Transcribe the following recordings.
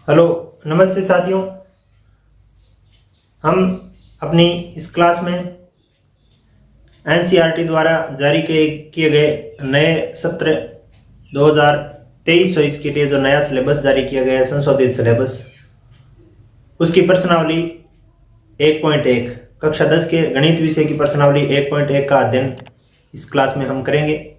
Hello, नमस्ते साथियों। हम अपनी इस क्लास में एनसीईआरटी द्वारा जारी किए गए नए सत्र 2023-24 के लिए जो नया सिलेबस जारी किया गया है, संशोधित सिलेबस, उसकी प्रश्नावली 1.1 कक्षा 10 के गणित विषय की प्रश्नावली 1.1 का अध्ययन इस क्लास में हम करेंगे।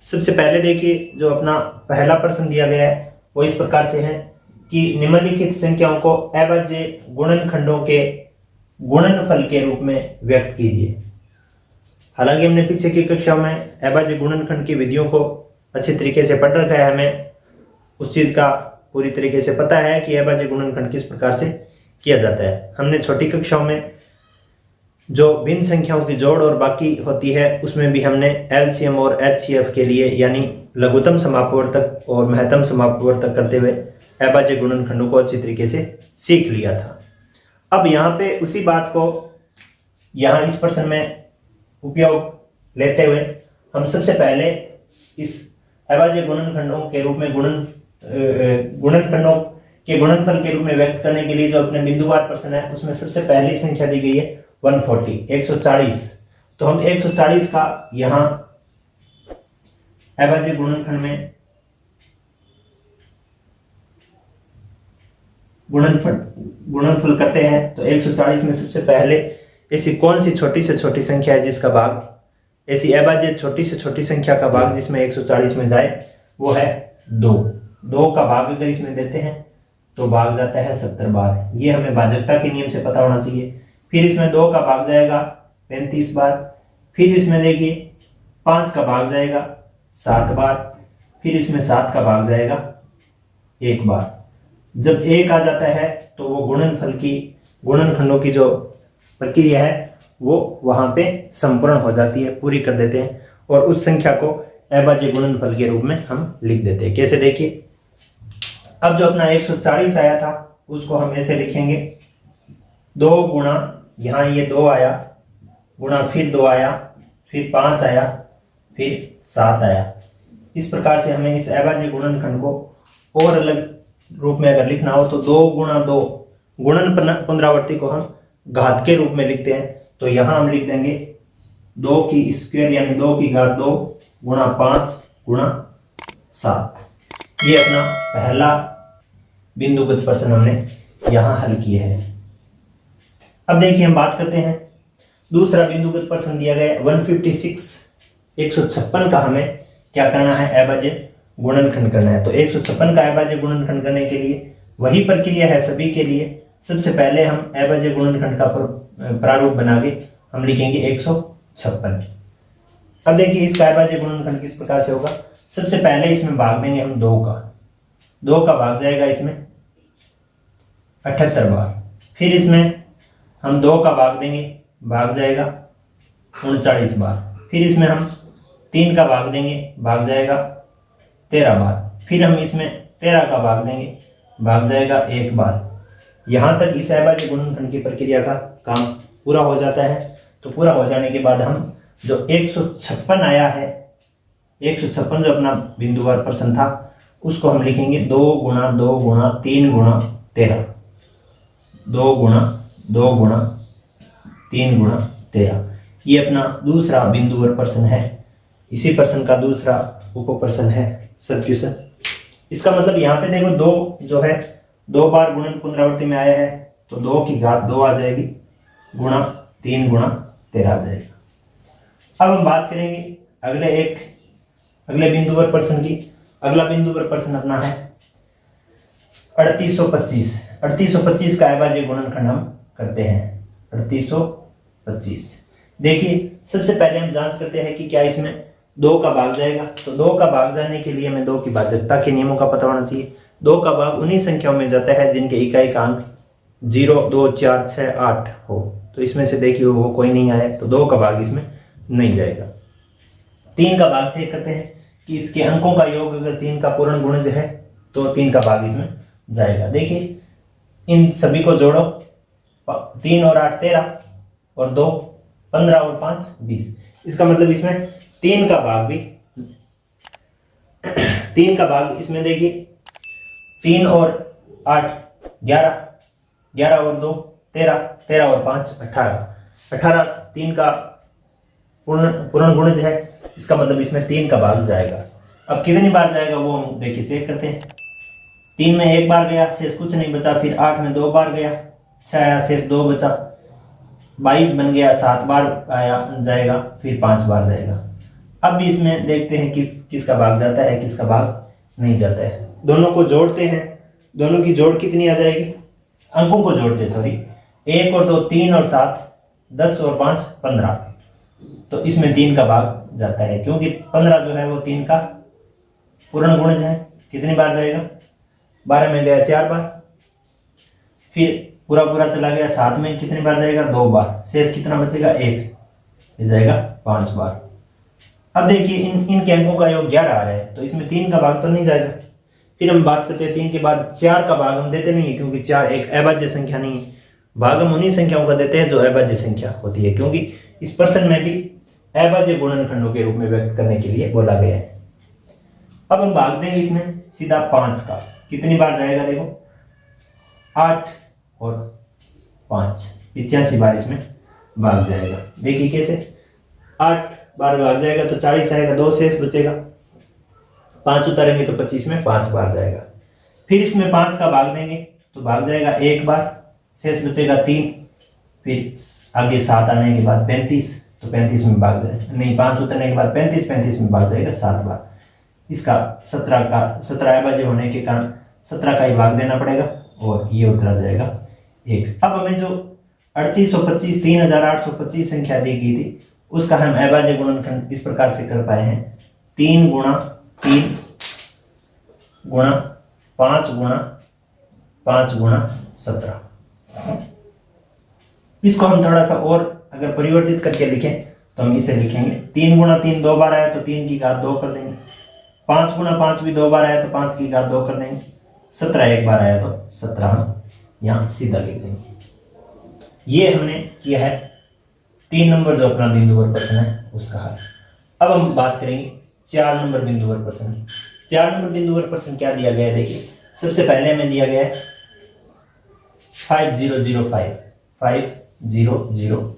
सबसे पहले देखिए, जो अपना पहला प्रश्न दिया गया है वो इस प्रकार से है कि निम्नलिखित संख्याओं को अभाज्य गुणनखंडों के गुणनफल के रूप में व्यक्त कीजिए। हालांकि हमने पीछे की कक्षाओं में अभाज्य गुणनखंड की विधियों को अच्छी तरीके से पढ़ रखा है, हमें उस चीज का पूरी तरीके से पता है कि अभाज्य गुणनखंड किस प्रकार से किया जाता है। हमने छोटी कक्षाओं में जो भिन्न संख्याओं की जोड़ और बाकी होती है उसमें भी हमने एलसीएम और एचसीएफ के लिए यानी लघुत्तम समापवर्तक और महत्तम समापवर्तक करते हुए अभाज्य गुणनखंडों को अच्छी तरीके से सीख लिया था। अब यहाँ पे उसी बात को यहाँ इस प्रश्न में उपयोग लेते हुए हम सबसे पहले इस अभाज्य गुणनखंडों के रूप में गुणनखंडों के गुणनफल के रूप में व्यक्त करने के लिए जो अपने बिंदुवार प्रश्न है उसमें सबसे पहली संख्या दी गई है 140। तो हम 140 का यहाँ अभाज्य गुणनखंड में गुणनफल करते हैं। तो 140 में सबसे पहले ऐसी कौन सी छोटी से छोटी संख्या है जिसका भाग, ऐसी अभाज्य छोटी से छोटी संख्या का भाग जिसमें 140 में जाए वो है 2 का भाग अगर इसमें देते हैं तो भाग जाता है 70 बार। ये हमें भाजकता के नियम से पता होना चाहिए। फिर इसमें 2 का भाग जाएगा 35 बार। फिर इसमें देखिए 5 का भाग जाएगा 7 बार। फिर इसमें 7 का भाग जाएगा 1 बार। जब 1 आ जाता है तो वो गुणनखंडों की जो प्रक्रिया है वो वहां पे संपूर्ण हो जाती है, पूरी कर देते हैं और उस संख्या को अभाज्य गुणनफल के रूप में हम लिख देते हैं। कैसे देखिए, अब जो अपना 140 आया था उसको हम ऐसे लिखेंगे 2 गुणा, यहाँ ये 2 आया, गुणा फिर 2 आया, फिर 5 आया, फिर 7 आया। इस प्रकार से हमें इस अभाज्य गुणनखंड को और अलग रूप में अगर लिखना हो तो 2 गुणा 2 गुणन पुनरावृत्ति को हम घात के रूप में लिखते हैं। तो यहां हम लिख देंगे 2 की स्क्वायर यानी 2 की घात 2 गुणा 5 गुणा 7। ये अपना पहला बिंदुगत प्रश्न हमने यहां हल किया है। अब देखिए हम बात करते हैं दूसरा बिंदुगत प्रश्न दिया गया 156 का हमें क्या करना है, अभाज्य गुणनखंड करना है। तो 156 का अभाज्य गुणनखंड करने के लिए वही प्रक्रिया है सभी के लिए। सबसे पहले हम अभाज्य गुणनखंड का प्रारूप बना के हम लिखेंगे 156। अब देखिए इसका अभाज्य गुणनखंड किस प्रकार से होगा। सबसे पहले इसमें भाग देंगे हम 2 का भाग जाएगा इसमें 78 बार। फिर इसमें हम 2 का भाग देंगे, भाग जाएगा 39 बार। फिर इसमें हम 3 का भाग देंगे, भाग जाएगा 13 बार। फिर हम इसमें 13 का भाग देंगे, भाग जाएगा 1 बार। यहां तक इस अभाज्य गुणनखंड की प्रक्रिया का काम पूरा हो जाता है। तो पूरा हो जाने के बाद हम जो 156 आया है, 156 जो अपना बिंदुवार प्रश्न था उसको हम लिखेंगे 2 गुणा 2 गुणा 3 गुणा 13। 2 गुणा 2 गुणा 3 गुणा 13। ये अपना दूसरा बिंदुवार प्रश्न है। इसी प्रश्न का दूसरा उप प्रश्न है सब्स्टिट्यूशन। इसका मतलब यहाँ पे देखो 2 जो है 2 बार गुणन पुनरावृत्ति में आया है तो 2 की घात 2 आ जाएगी गुणा 3 गुणा 13 आ जाएगा। अब हम बात करेंगे अगले बिंदुवार प्रश्न की। अगला बिंदुवार प्रश्न अपना है 3825 का अभाज्य गुणनखंड हम करते हैं 3825। देखिए सबसे पहले हम जांच करते हैं कि क्या इसमें 2 का भाग जाएगा। तो 2 का भाग जाने के लिए हमें 2 की भाजकता के नियमों का पता होना चाहिए। 2 का भाग उन्हीं संख्याओं में जाता है जिनके इकाई का अंक 0, 2, 4, 6, 8 हो। तो इसमें से देखिए वो कोई नहीं आया तो 2 का भाग इसमें नहीं जाएगा। 3 का भाग चेक करते हैं कि इसके अंकों का योग अगर 3 का पूर्ण गुणज है तो 3 का भाग इसमें जाएगा। देखिए इन सभी को जोड़ो, 3 और 8 13 और 2 15 और 5 20। इसका मतलब इसमें 3 का भाग इसमें देखिए 3 और 8, 11, 11 और 2 13, 13 और 5 18, 18 3 का पूर्ण गुणज है, इसका मतलब इसमें 3 का भाग जाएगा। अब कितनी बार जाएगा वो हम देखिए चेक करते हैं। 3 में 1 बार गया, शेष कुछ नहीं बचा। फिर 8 में 2 बार गया, 6 आया, शेष 2 बचा। 22 बन गया, 7 बार आया जाएगा, फिर 5 बार जाएगा। अब भी इसमें देखते हैं किसका भाग जाता है, किसका भाग नहीं जाता है। दोनों को जोड़ते हैं, दोनों की जोड़ कितनी आ जाएगी, अंकों को जोड़ते सॉरी, 1 और 2 3 और 7 10 और 5 15, तो इसमें 3 का भाग जाता है, क्योंकि 15 जो है वो 3 का पूर्ण गुणज है। कितनी बार जाएगा, 12 में गया 4 बार, फिर पूरा पूरा चला गया, 7 में कितनी बार जाएगा, 2 बार, शेष कितना बचेगा 1, ये जाएगा 5 बार। अब देखिए इनके अंकों का योग 11 आ रहा है, तो इसमें 3 का भाग तो नहीं जाएगा। फिर हम बात करते हैं 3 के बाद 4 का भाग हम देते नहीं है, क्योंकि 4 एक अभाज्य संख्या नहीं है। भाग हम उन्हीं संख्याओं का देते हैं जो अभाज्य संख्या होती है, क्योंकि इस प्रश्न में भी अभाज्य गुणनखंडों के रूप में व्यक्त करने के लिए बोला गया है। अब हम भाग देंगे इसमें सीधा 5 का, कितनी बार जाएगा देखो, 8 और 5 85 बार इसमें भाग जाएगा। देखिए कैसे, 8 बार भाग जाएगा तो 40 आएगा, 2 शेष बचेगा, 5 उतारेंगे तो 25 में 5 बार जाएगा। फिर इसमें 5 का भाग देंगे तो भाग जाएगा 1 बार, शेष बचेगा 3, फिर आगे 7 आने के बाद 35, तो 35 में भाग जाएगा, नहीं 5 उतरने के बाद 35 में भाग जाएगा 7 बार। इसका 17 अभाज्य होने के कारण 17 का ही भाग देना पड़ेगा, और ये उतरा जाएगा 1। अब हमें जो 3825 3825 संख्या दी गई थी, उसका हम अभाज्य गुणनखंड इस प्रकार से कर पाए हैं, 3 गुणा 3 गुणा 5 गुणा 5 गुणा 17। इसको हम थोड़ा सा और अगर परिवर्तित करके लिखें तो हम इसे लिखेंगे, 3 गुणा 3 2 बार आया तो 3 की घात 2 कर देंगे, 5 गुणा 5 भी 2 बार आया तो 5 की घात 2 कर देंगे, 17 एक बार आया तो 17 हम यहाँ सीधा लिख देंगे। ये हमने किया है 3 नंबर जो अपना बिंदुवर प्रश्न है उसका हल। अब हम बात करेंगे 4 नंबर बिंदुवर प्रश्न। 4 नंबर बिंदुवर प्रश्न क्या दिया गया है, देखिए सबसे पहले हमें दिया गया है 5005 5005।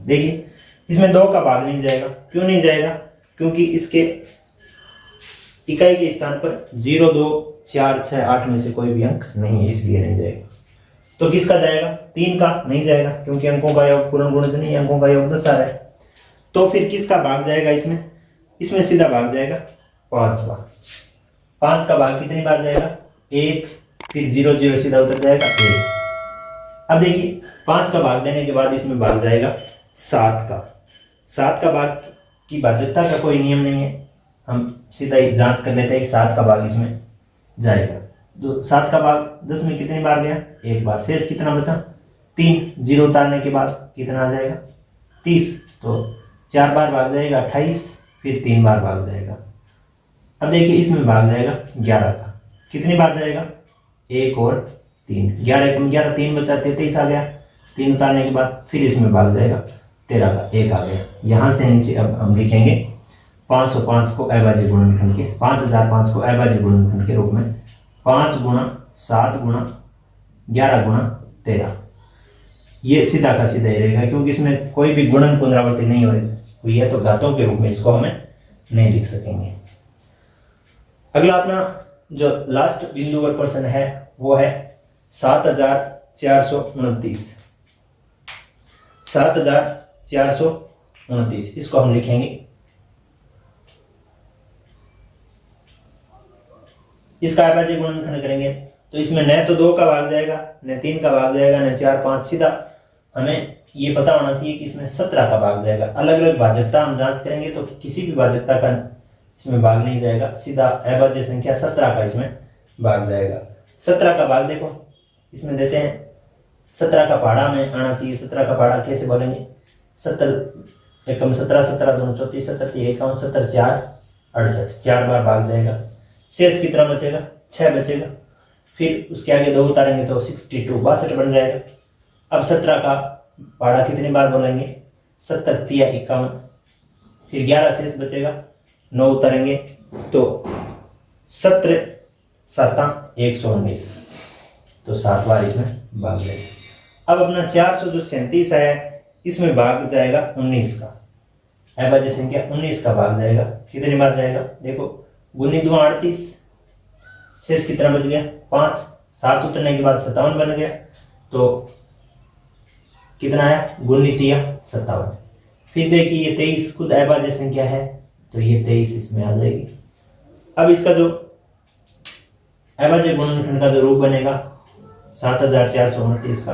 देखिए इसमें 2 का भाग नहीं जाएगा, क्यों नहीं जाएगा, क्योंकि इसके इकाई के स्थान पर 0 2 4 6 8 में से कोई भी अंक नहीं है, इसलिए नहीं जाएगा। तो किसका जाएगा, 3 का नहीं जाएगा, क्योंकि अंकों का योग पूर्ण गुणज नहीं, अंकों का योग 10 आ रहा है। तो फिर किसका भाग जाएगा, इसमें सीधा भाग जाएगा 5 बार। 5 का भाग कितनी बार जाएगा, 1, फिर 0 0 सीधा उतर जाएगा 1। अब देखिए 5 का भाग देने के बाद इसमें भाग जाएगा 7 का। 7 का भाग की भाज्यता का कोई नियम नहीं है, हम सीधा ही जांच कर लेते हैं कि 7 का भाग इसमें जाएगा। तो 7 का भाग 10 में कितनी बार गया, 1 बार, शेष कितना बचा 3, 0 उतारने के बाद कितना आ जाएगा 30, तो 4 बार भाग जाएगा 28, फिर 3 बार भाग जाएगा। अब देखिए इसमें भाग जाएगा 11 का, कितनी बार जाएगा 1 और 3, 11 11 3 बचा 33 आ गया, 3 उतारने के बाद फिर इसमें भाग जाएगा 13 का, 1 आ गया। यहाँ से नीचे अब हम लिखेंगे 505 को अभाज्य गुणनखंड के 5005 को अभाज्य गुणनखंड के रूप में 5 गुणा 7 गुणा 11 गुणा 13। ये सीधा का सीधा ही रहेगा, क्योंकि इसमें कोई भी गुणन पुनरावृत्ति नहीं हुई है, तो घातों के रूप में इसको हमें नहीं लिख सकेंगे। अगला अपना जो लास्ट बिंदुवर प्रश्न है वो है 7429। 7429 इसको हम लिखेंगे, इसका अभाज्य गुणनखंड करेंगे तो इसमें न तो 2 का भाग जाएगा, न 3 का भाग जाएगा, न 4 5, सीधा हमें ये पता होना चाहिए कि इसमें 17 का भाग जाएगा। अलग अलग भाजकता हम जांच करेंगे तो किसी भी भाजकता का इसमें भाग नहीं जाएगा, सीधा अभाज्य संख्या 17 का इसमें भाग जाएगा। 17 का भाग देखो इसमें देते हैं, 17 का पहाड़ा में आना चाहिए। 17 का पहाड़ा कैसे बोलेंगे, 17 एकम 17 17 दूनी 34 17 3 51 17 4 68, 4 बार भाग जाएगा। शेष कितना बचेगा, 6 बचेगा। फिर उसके आगे 2 उतारेंगे तो 62 62 बन जाएगा। अब 17 का पहाड़ा कितनी बार बोलेंगे, 70 3 51, फिर 11 शेष बचेगा, 9 उतारेंगे तो 17 7 119। तो 7 बार इसमें भाग जाएगा। अब अपना 437 है, इसमें भाग जाएगा 19 का, अभाज्य संख्या 19 का भाग जाएगा। कितनी बार जाएगा? देखो, गुनी 2 38, शेष कितना बच गया? 5, 7 उतरने के बाद 57 बन गया, तो कितना आया? गुनी 3 57। फिर देखिए ये 23 खुद अभाज्य संख्या है, तो ये 23 इसमें आ जाएगी। अब इसका जो अभाज्य गुणनखंड का जो रूप बनेगा 7429 का,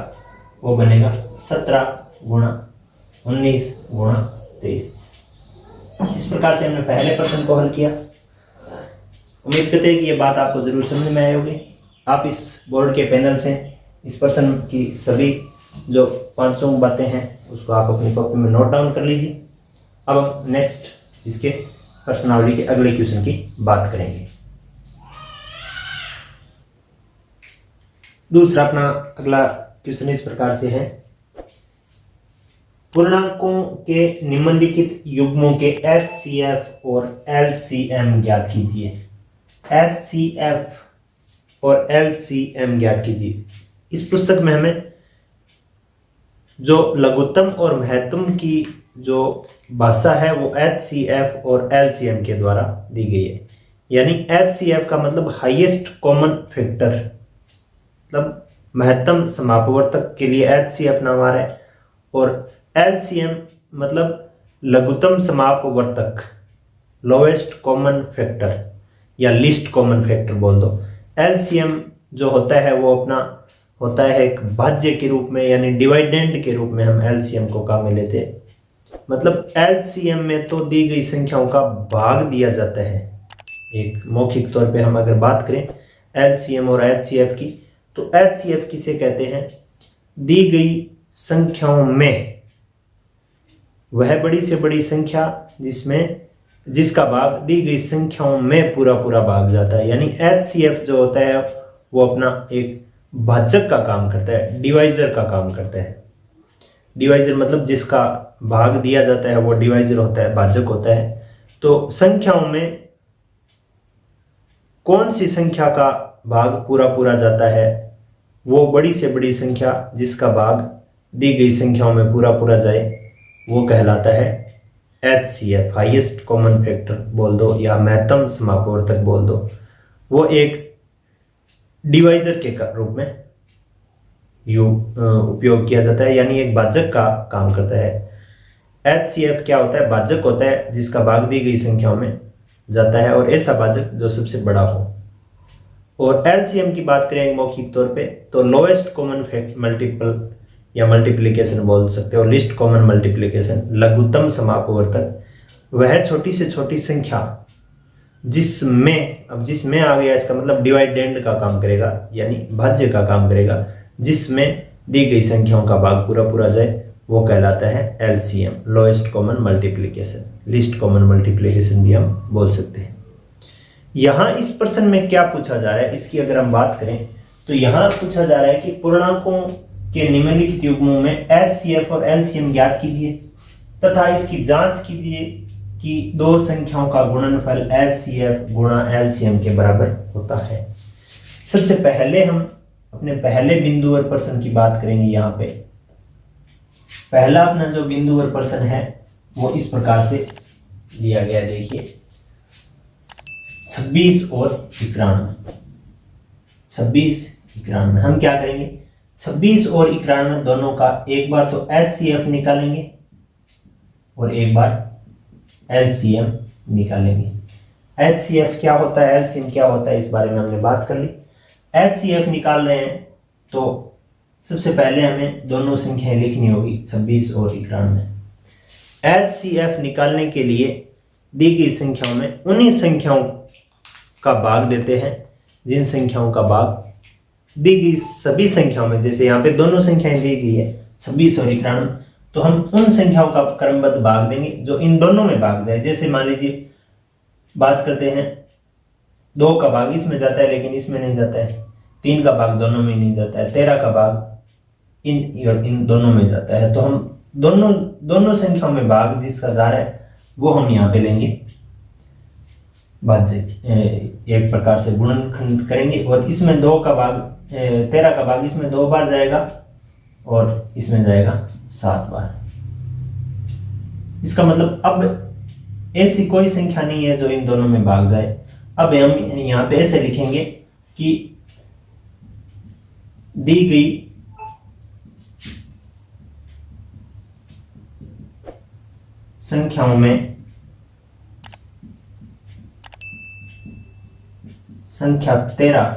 वो बनेगा 17 गुणा 19 गुणा 23। इस प्रकार से हमने पहले प्रश्न को हल किया। उम्मीद करते हैं कि ये बात आपको जरूर समझ में आई होगी। आप इस बोर्ड के पैनल से इस प्रश्न की सभी जो 500 बातें हैं उसको आप अपनी कॉपी में नोट डाउन कर लीजिए। अब हम नेक्स्ट इसके प्रश्नावली के अगले क्वेश्चन की बात करेंगे। दूसरा अपना अगला क्वेश्चन इस प्रकार से है, पूर्णांकों के निम्नलिखित युग्मों के HCF और LCM ज्ञात कीजिए। HCF और LCM ज्ञात कीजिए। इस पुस्तक में हमें जो लघुत्तम और महत्तम की जो भाषा है वो HCF और LCM के द्वारा दी गई है। यानी HCF का मतलब हाईएस्ट कॉमन फैक्टर, मतलब महत्तम समापवर्तक के लिए HCF नाम आ रहा है, और LCM मतलब लघुत्तम समापवर्तक, लोएस्ट कॉमन फैक्टर या लीस्ट कॉमन फैक्टर बोल दो। LCM जो होता है वो अपना होता है एक भाज्य के रूप में, यानी डिवाइडेंड के रूप में हम LCM को काम में लेते हैं। मतलब LCM में तो दी गई संख्याओं का भाग दिया जाता है। एक मौखिक तौर पे हम अगर बात करें LCM और HCF की, तो HCF किसे कहते हैं? दी गई संख्याओं में वह बड़ी से बड़ी संख्या जिसका भाग दी गई संख्याओं में पूरा पूरा भाग जाता है। यानी HCF जो होता है वो अपना एक भाजक का काम करता है, डिवाइजर का काम करता है। डिवाइजर मतलब जिसका भाग दिया जाता है वो डिवाइजर होता है, भाजक होता है। तो संख्याओं में कौन सी संख्या का भाग पूरा पूरा जाता है? वो बड़ी से बड़ी संख्या जिसका भाग दी गई संख्याओं में पूरा पूरा जाए वो कहलाता है HCF, हाईएस्ट कॉमन फैक्टर बोल दो या महत्तम समापवर्तक बोल दो। वो एक डिवाइजर के रूप में उपयोग किया जाता है, यानी एक भाजक का काम करता है। HCF क्या होता है? भाजक होता है जिसका भाग दी गई संख्याओं में जाता है, और ऐसा भाजक जो सबसे बड़ा हो। और LCM की बात करें मौखिक तौर पे, तो लोएस्ट कॉमन मल्टीपल या मल्टीप्लिकेशन बोल सकते हो, लिस्ट कॉमन मल्टीप्लिकेशन, लघुत्तम समापवर्तक, वह छोटी से छोटी संख्या जिसमें, अब जिसमें आ गया इसका मतलब डिवाइडेंड का काम करेगा, यानी भाज्य का काम करेगा, जिसमें दी गई संख्याओं का भाग पूरा पूरा जाए वो कहलाता है LCM, lowest common multiplication, list common multiplication भी हम बोल सकते हैं। यहाँ इस प्रश्न में क्या पूछा जा रहा है, इसकी अगर हम बात करें तो यहाँ पूछा जा रहा है कि पूर्णांकों के निम्नलिखित युग्मों में HCF और LCM ज्ञात कीजिए तथा इसकी जांच कीजिए कि दो संख्याओं का गुणनफल HCF गुणा LCM के बराबर होता है। सबसे पहले हम अपने पहले बिंदु और प्रश्न की बात करेंगे। यहाँ पे पहला अपना जो बिंदु और प्रश्न है वो इस प्रकार से दिया गया है, देखिए 26 और 91। 26 91 हम क्या करेंगे? 26 और 91 दोनों का एक बार तो HCF निकालेंगे और एक बार LCM निकालेंगे। HCF क्या होता है, LCM क्या होता है, इस बारे में हमने बात कर ली। HCF निकाल रहे हैं तो सबसे पहले हमें दोनों संख्याएं लिखनी होगी, 26 और 91। HCF निकालने के लिए दी गई संख्याओं में उन्हीं संख्याओं का भाग देते हैं जिन संख्याओं का भाग दी गई सभी संख्याओं में, जैसे यहाँ पे दोनों संख्याएं दी गई है 26 और 91, तो हम उन संख्याओं का क्रमबद्ध भाग देंगे जो इन दोनों में भाग जाए। जैसे मान लीजिए बात करते हैं 2 का भाग इसमें जाता है लेकिन इसमें नहीं जाता है, 3 का भाग दोनों में नहीं जाता है, 13 का भाग इन दोनों में जाता है। तो हम दोनों संख्याओं में भाग जिसका जा रहा है वो हम यहाँ पे लेंगे। भाज्य एक प्रकार से गुणनखंड करेंगे, और इसमें 2 का भाग 13 का भाग इसमें 2 बार जाएगा और इसमें जाएगा 7 बार। इसका मतलब अब ऐसी कोई संख्या नहीं है जो इन दोनों में भाग जाए। अब हम यहाँ पे ऐसे लिखेंगे कि दी गई संख्याओं में संख्या 13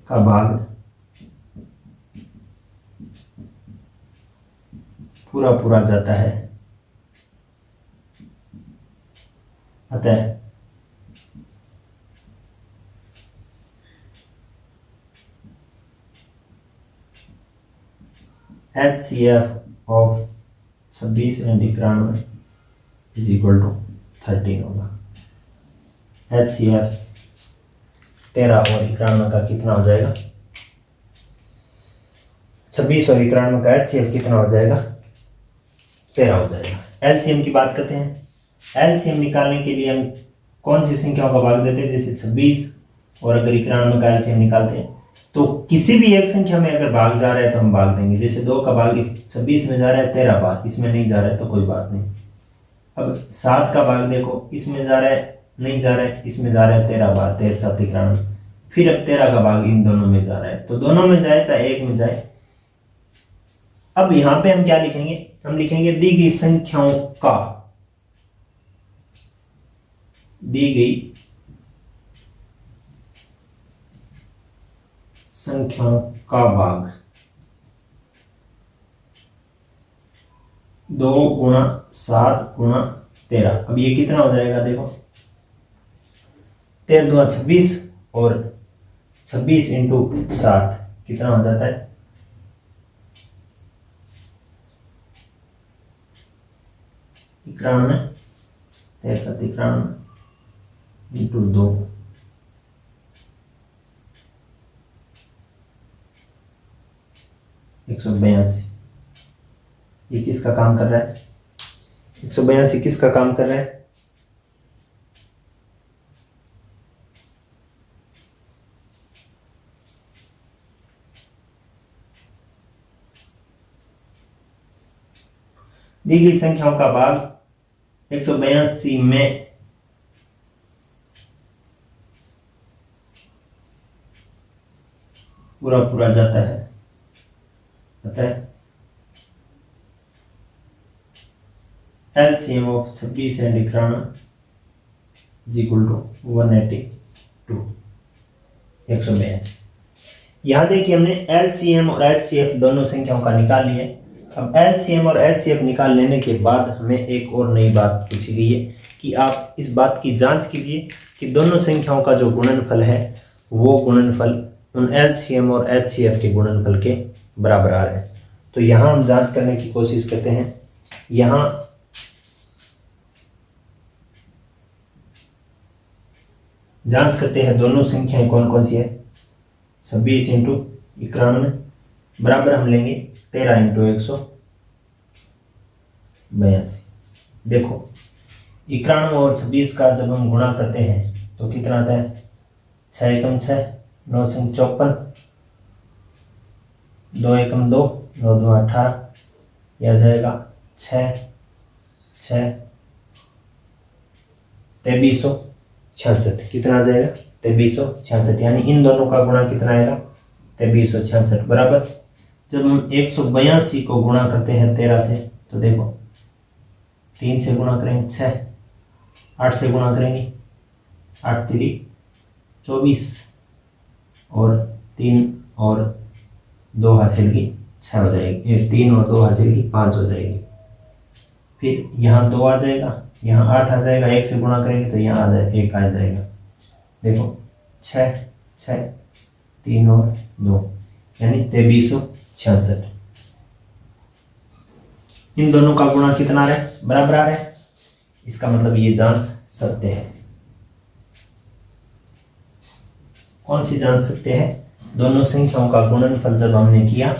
का भाग पूरा पूरा जाता है, अतः HCF of 26 and 91 is equal to 13 होगा। HCF 13 और 91 का कितना हो जाएगा? 26 और 91 का HCF कितना हो जाएगा? 13 हो जाएगा। LCM की बात करते हैं। LCM निकालने के लिए हम कौन सी संख्याओं का भाग देते हैं? जैसे 26 और अगर 91 का LCM निकालते हैं तो किसी भी एक संख्या में अगर भाग जा रहा है तो हम भाग देंगे। जैसे 2 का भाग इस 26 में जा रहा है 13 बार, इसमें नहीं जा रहा है तो कोई बात नहीं। अब 7 का भाग देखो, इसमें जा रहा है, नहीं जा रहा है, इसमें जा रहा है 13 बार, 13 7 91। फिर अब 13 का भाग इन दोनों में जा रहा है, तो दोनों में जाए चाहे एक में जाए। अब यहां पे हम क्या लिखेंगे? हम लिखेंगे दी गई संख्याओं का, दी गई संख्याओं का भाग 2 गुणा 7 गुणा 13। अब ये कितना हो जाएगा? देखो 13 दूना 26 और 26 इंटू 7 कितना हो जाता है? 91। 13 7 91 इंटू 2 182। ये किसका काम कर रहा है? 182 किसका काम कर रहा है? दी गई संख्याओं का भाग 182 में पूरा पूरा जाता है, अतः LCM of 26 and 91 is equal to 182, 182। यहाँ देखिए हमने LCM और HCF दोनों संख्याओं का निकाल लिया। अब LCM और HCF निकाल लेने के बाद हमें एक और नई बात पूछी गई है कि आप इस बात की जांच कीजिए कि दोनों संख्याओं का जो गुणनफल है वो गुणनफल उन LCM और HCF के गुणनफल के बराबर आ रहा है। तो यहाँ हम जांच करने की कोशिश करते हैं। यहाँ जांच करते हैं दोनों संख्याएं कौन कौन सी है। 26 इंटू 91 बराबर हम लेंगे 13 इंटू 182। देखो 91 और 26 का जब हम गुणा करते हैं तो कितना आता है? 6 एकम 6, 9 संग 54, 2 एकम 2, 9 2 18, यह जाएगा 6 6 2366। कितना आ जाएगा? 2366। यानी इन दोनों का गुणा कितना आएगा? 2366 बराबर। जब हम 182 को गुणा करते हैं 13 से तो देखो 3 से गुणा करेंगे 6, 8 से गुणा करेंगे 8 3 24, और 3 और 2 हासिल की 6 हो जाएगी, 3 और 2 हासिल की 5 हो जाएगी। फिर यहाँ 2 आ जाएगा, यहाँ 8 आ जाएगा, 1 से गुणा करेंगे तो यहाँ आ जाएगा 1 आ जाएगा। देखो 6 6 3 और 2 यानी 2366। इन दोनों का गुणा कितना आ रहा है? बराबर आ रहा है। इसका मतलब ये जांच सकते हैं। कौन सी जांच सकते हैं? दोनों संख्याओं का गुणनफल जब हमने किया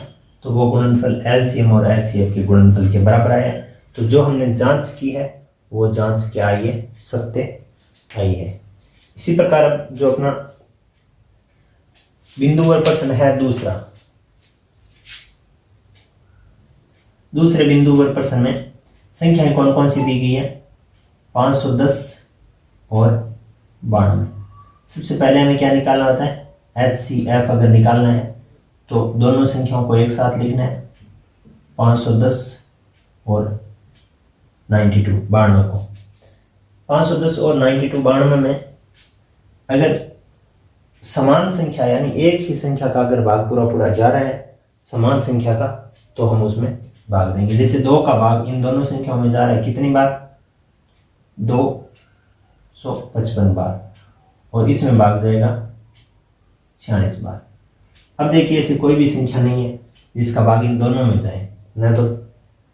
तो वो गुणनफल एलसीएम और एचसीएफ के गुणनफल के बराबर आया। तो जो हमने जांच की है वो जांच क्या आई है, सत्य आई है। इसी प्रकार अब जो अपना बिंदुवर प्रश्न है दूसरे बिंदुवर प्रश्न में संख्याएं कौन कौन सी दी गई है, 510 और 92। सबसे पहले हमें क्या निकालना होता है, HCF अगर निकालना है तो दोनों संख्याओं को एक साथ लिखना है, 510 और 92 92 को। 510 और 92 92 में अगर समान संख्या यानी एक ही संख्या का अगर भाग पूरा पूरा जा रहा है समान संख्या का, तो हम उसमें भाग देंगे। जैसे 2 का भाग इन दोनों संख्याओं में जा रहा है कितनी बार, 255 बार, और इसमें भाग जाएगा 46 बार। अब देखिए ऐसी कोई भी संख्या नहीं है जिसका भाग इन दोनों में जाए, न तो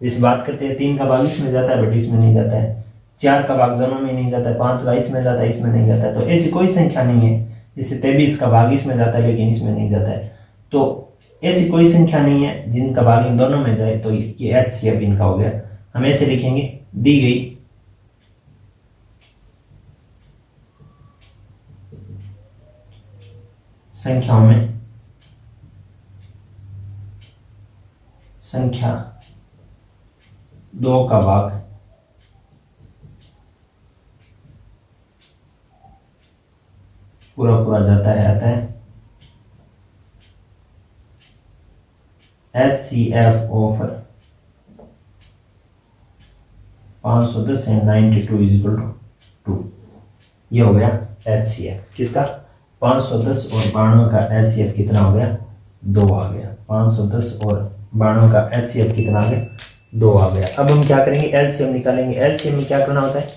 जिस बात करते हैं 3 का भाग इसमें जाता है बट इसमें नहीं जाता है, 4 का भाग दोनों में नहीं जाता है, 5 का इसमें जाता है इसमें नहीं जाता है। तो ऐसी कोई संख्या नहीं है जिससे 23 का भाग इसमें जाता है लेकिन इसमें नहीं जाता है। तो ऐसी कोई संख्या नहीं है जिनका भाग इन दोनों में जाए, तो ये HCF इनका हो गया। हम ऐसे लिखेंगे, दी गई संख्याओं में संख्या 2 का भाग पूरा पूरा जाता है आता है HCF of 510 and 92 is equal to 2। ये हो गया HCF किसका, 510 और 92 का HCF कितना हो गया, 2 आ गया। 510 और 92 का HCF कितना आ गया, 2 आ गया। अब हम क्या करेंगे, LCM निकालेंगे। LCM में क्या करना होता है,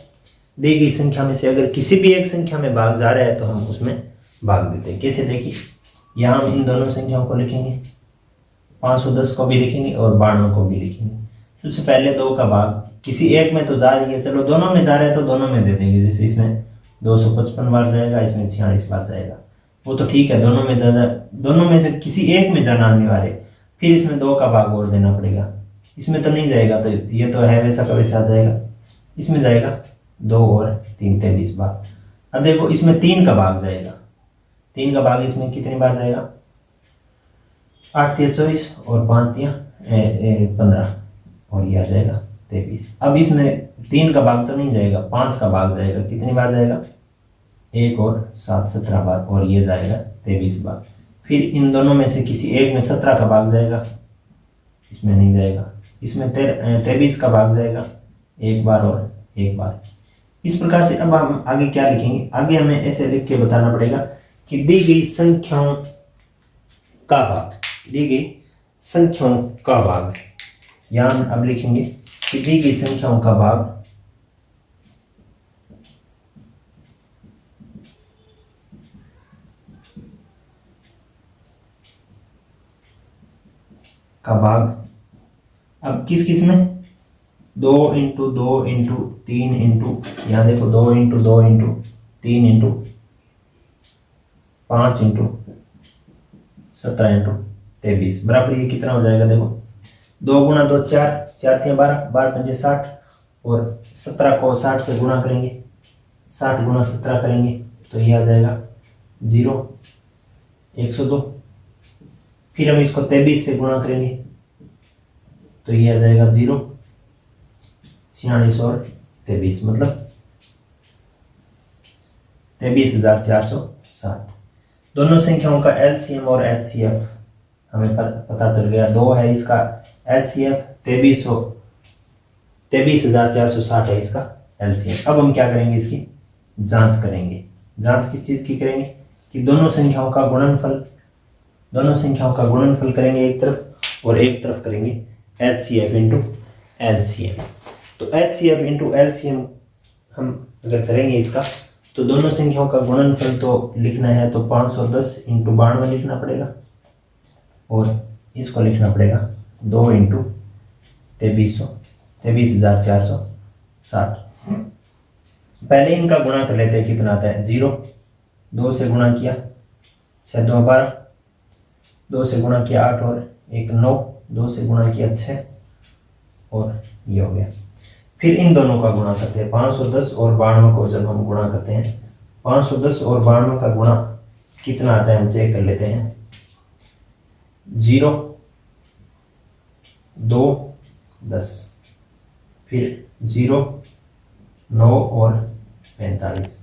दी गई संख्या में से अगर किसी भी एक संख्या में भाग जा रहा है तो हम उसमें भाग देते हैं। कैसे, देखिए यहाँ हम इन दोनों संख्याओं को लिखेंगे, 510 को भी लिखेंगे और 92 को भी लिखेंगे। सबसे पहले 2 का भाग किसी एक में तो जा रही है, चलो दोनों में जा रहा है तो दोनों में दे देंगे। जैसे इसमें 255 बार जाएगा, इसमें 46 बार जाएगा, वो तो ठीक है, दोनों में से किसी एक में जाना अनिवार्य। फिर इसमें 2 का भाग और देना पड़ेगा, इसमें तो नहीं जाएगा तो ये तो है वैसा का वैसा आ जाएगा, इसमें जाएगा 2 और 3 23 बार। अब देखो इसमें 3 का भाग जाएगा, 3 का भाग इसमें कितनी बार जाएगा, 8 3 24 और 5 3 15 और ये आ जाएगा 23। अब इसमें 3 का भाग तो नहीं जाएगा, 5 का भाग जाएगा, कितनी बार जाएगा, 1 और 7 17 बार और ये जाएगा 23 बार। फिर इन दोनों में से किसी एक में 17 का भाग जाएगा, इसमें नहीं जाएगा, इसमें 23 का भाग जाएगा 1 बार और 1 बार। इस प्रकार से अब हम आगे क्या लिखेंगे, आगे हमें ऐसे लिख के बताना पड़ेगा कि दी गई संख्याओं का भाग, दी गई संख्याओं का भाग, यहाँ अब लिखेंगे कि दी गई संख्याओं का भाग अब किस किस में, 2 इंटू 2 इंटू 3 इंटू, यहाँ देखो 2 into 2 into 3 into 5 into 17 into 23 बराबर ये कितना हो जाएगा, देखो 2 गुणा 2 4, 4 3 12, 12 5 60 और 17 को 60 से गुणा करेंगे, 60 गुणा 17 करेंगे तो ये आ जाएगा 0 102। फिर हम इसको 23 से गुणा करेंगे तो ये आ जाएगा 0 46 और 23 मतलब 23,460। दोनों संख्याओं का LCM और HCF हमें पता चल गया, 2 है इसका HCF, 23,460 है इसका LCM। अब हम क्या करेंगे, इसकी जांच करेंगे। जांच किस चीज की करेंगे कि दोनों संख्याओं का गुणनफल करेंगे एक तरफ और एक तरफ करेंगे HCF इंटू LCM। तो HCF इंटू LCM हम अगर करेंगे इसका, तो दोनों संख्याओं का गुणनफल तो लिखना है तो 510 इंटू 92 लिखना पड़ेगा और इसको लिखना पड़ेगा 2 इंटू 23,460। पहले इनका गुणा कर लेते हैं, कितना आता है 0, 2 से गुणा किया 6 2 12, 2 से गुणा किया 8 और 1 9, 2 से गुणा किया 6 और ये हो गया। फिर इन दोनों का गुणा करते हैं, 510 और 92 को जब हम गुणा करते हैं, 510 और 92 का गुणा कितना आता है हम चेक कर लेते हैं। 0 2 10, फिर 0 9 और 45,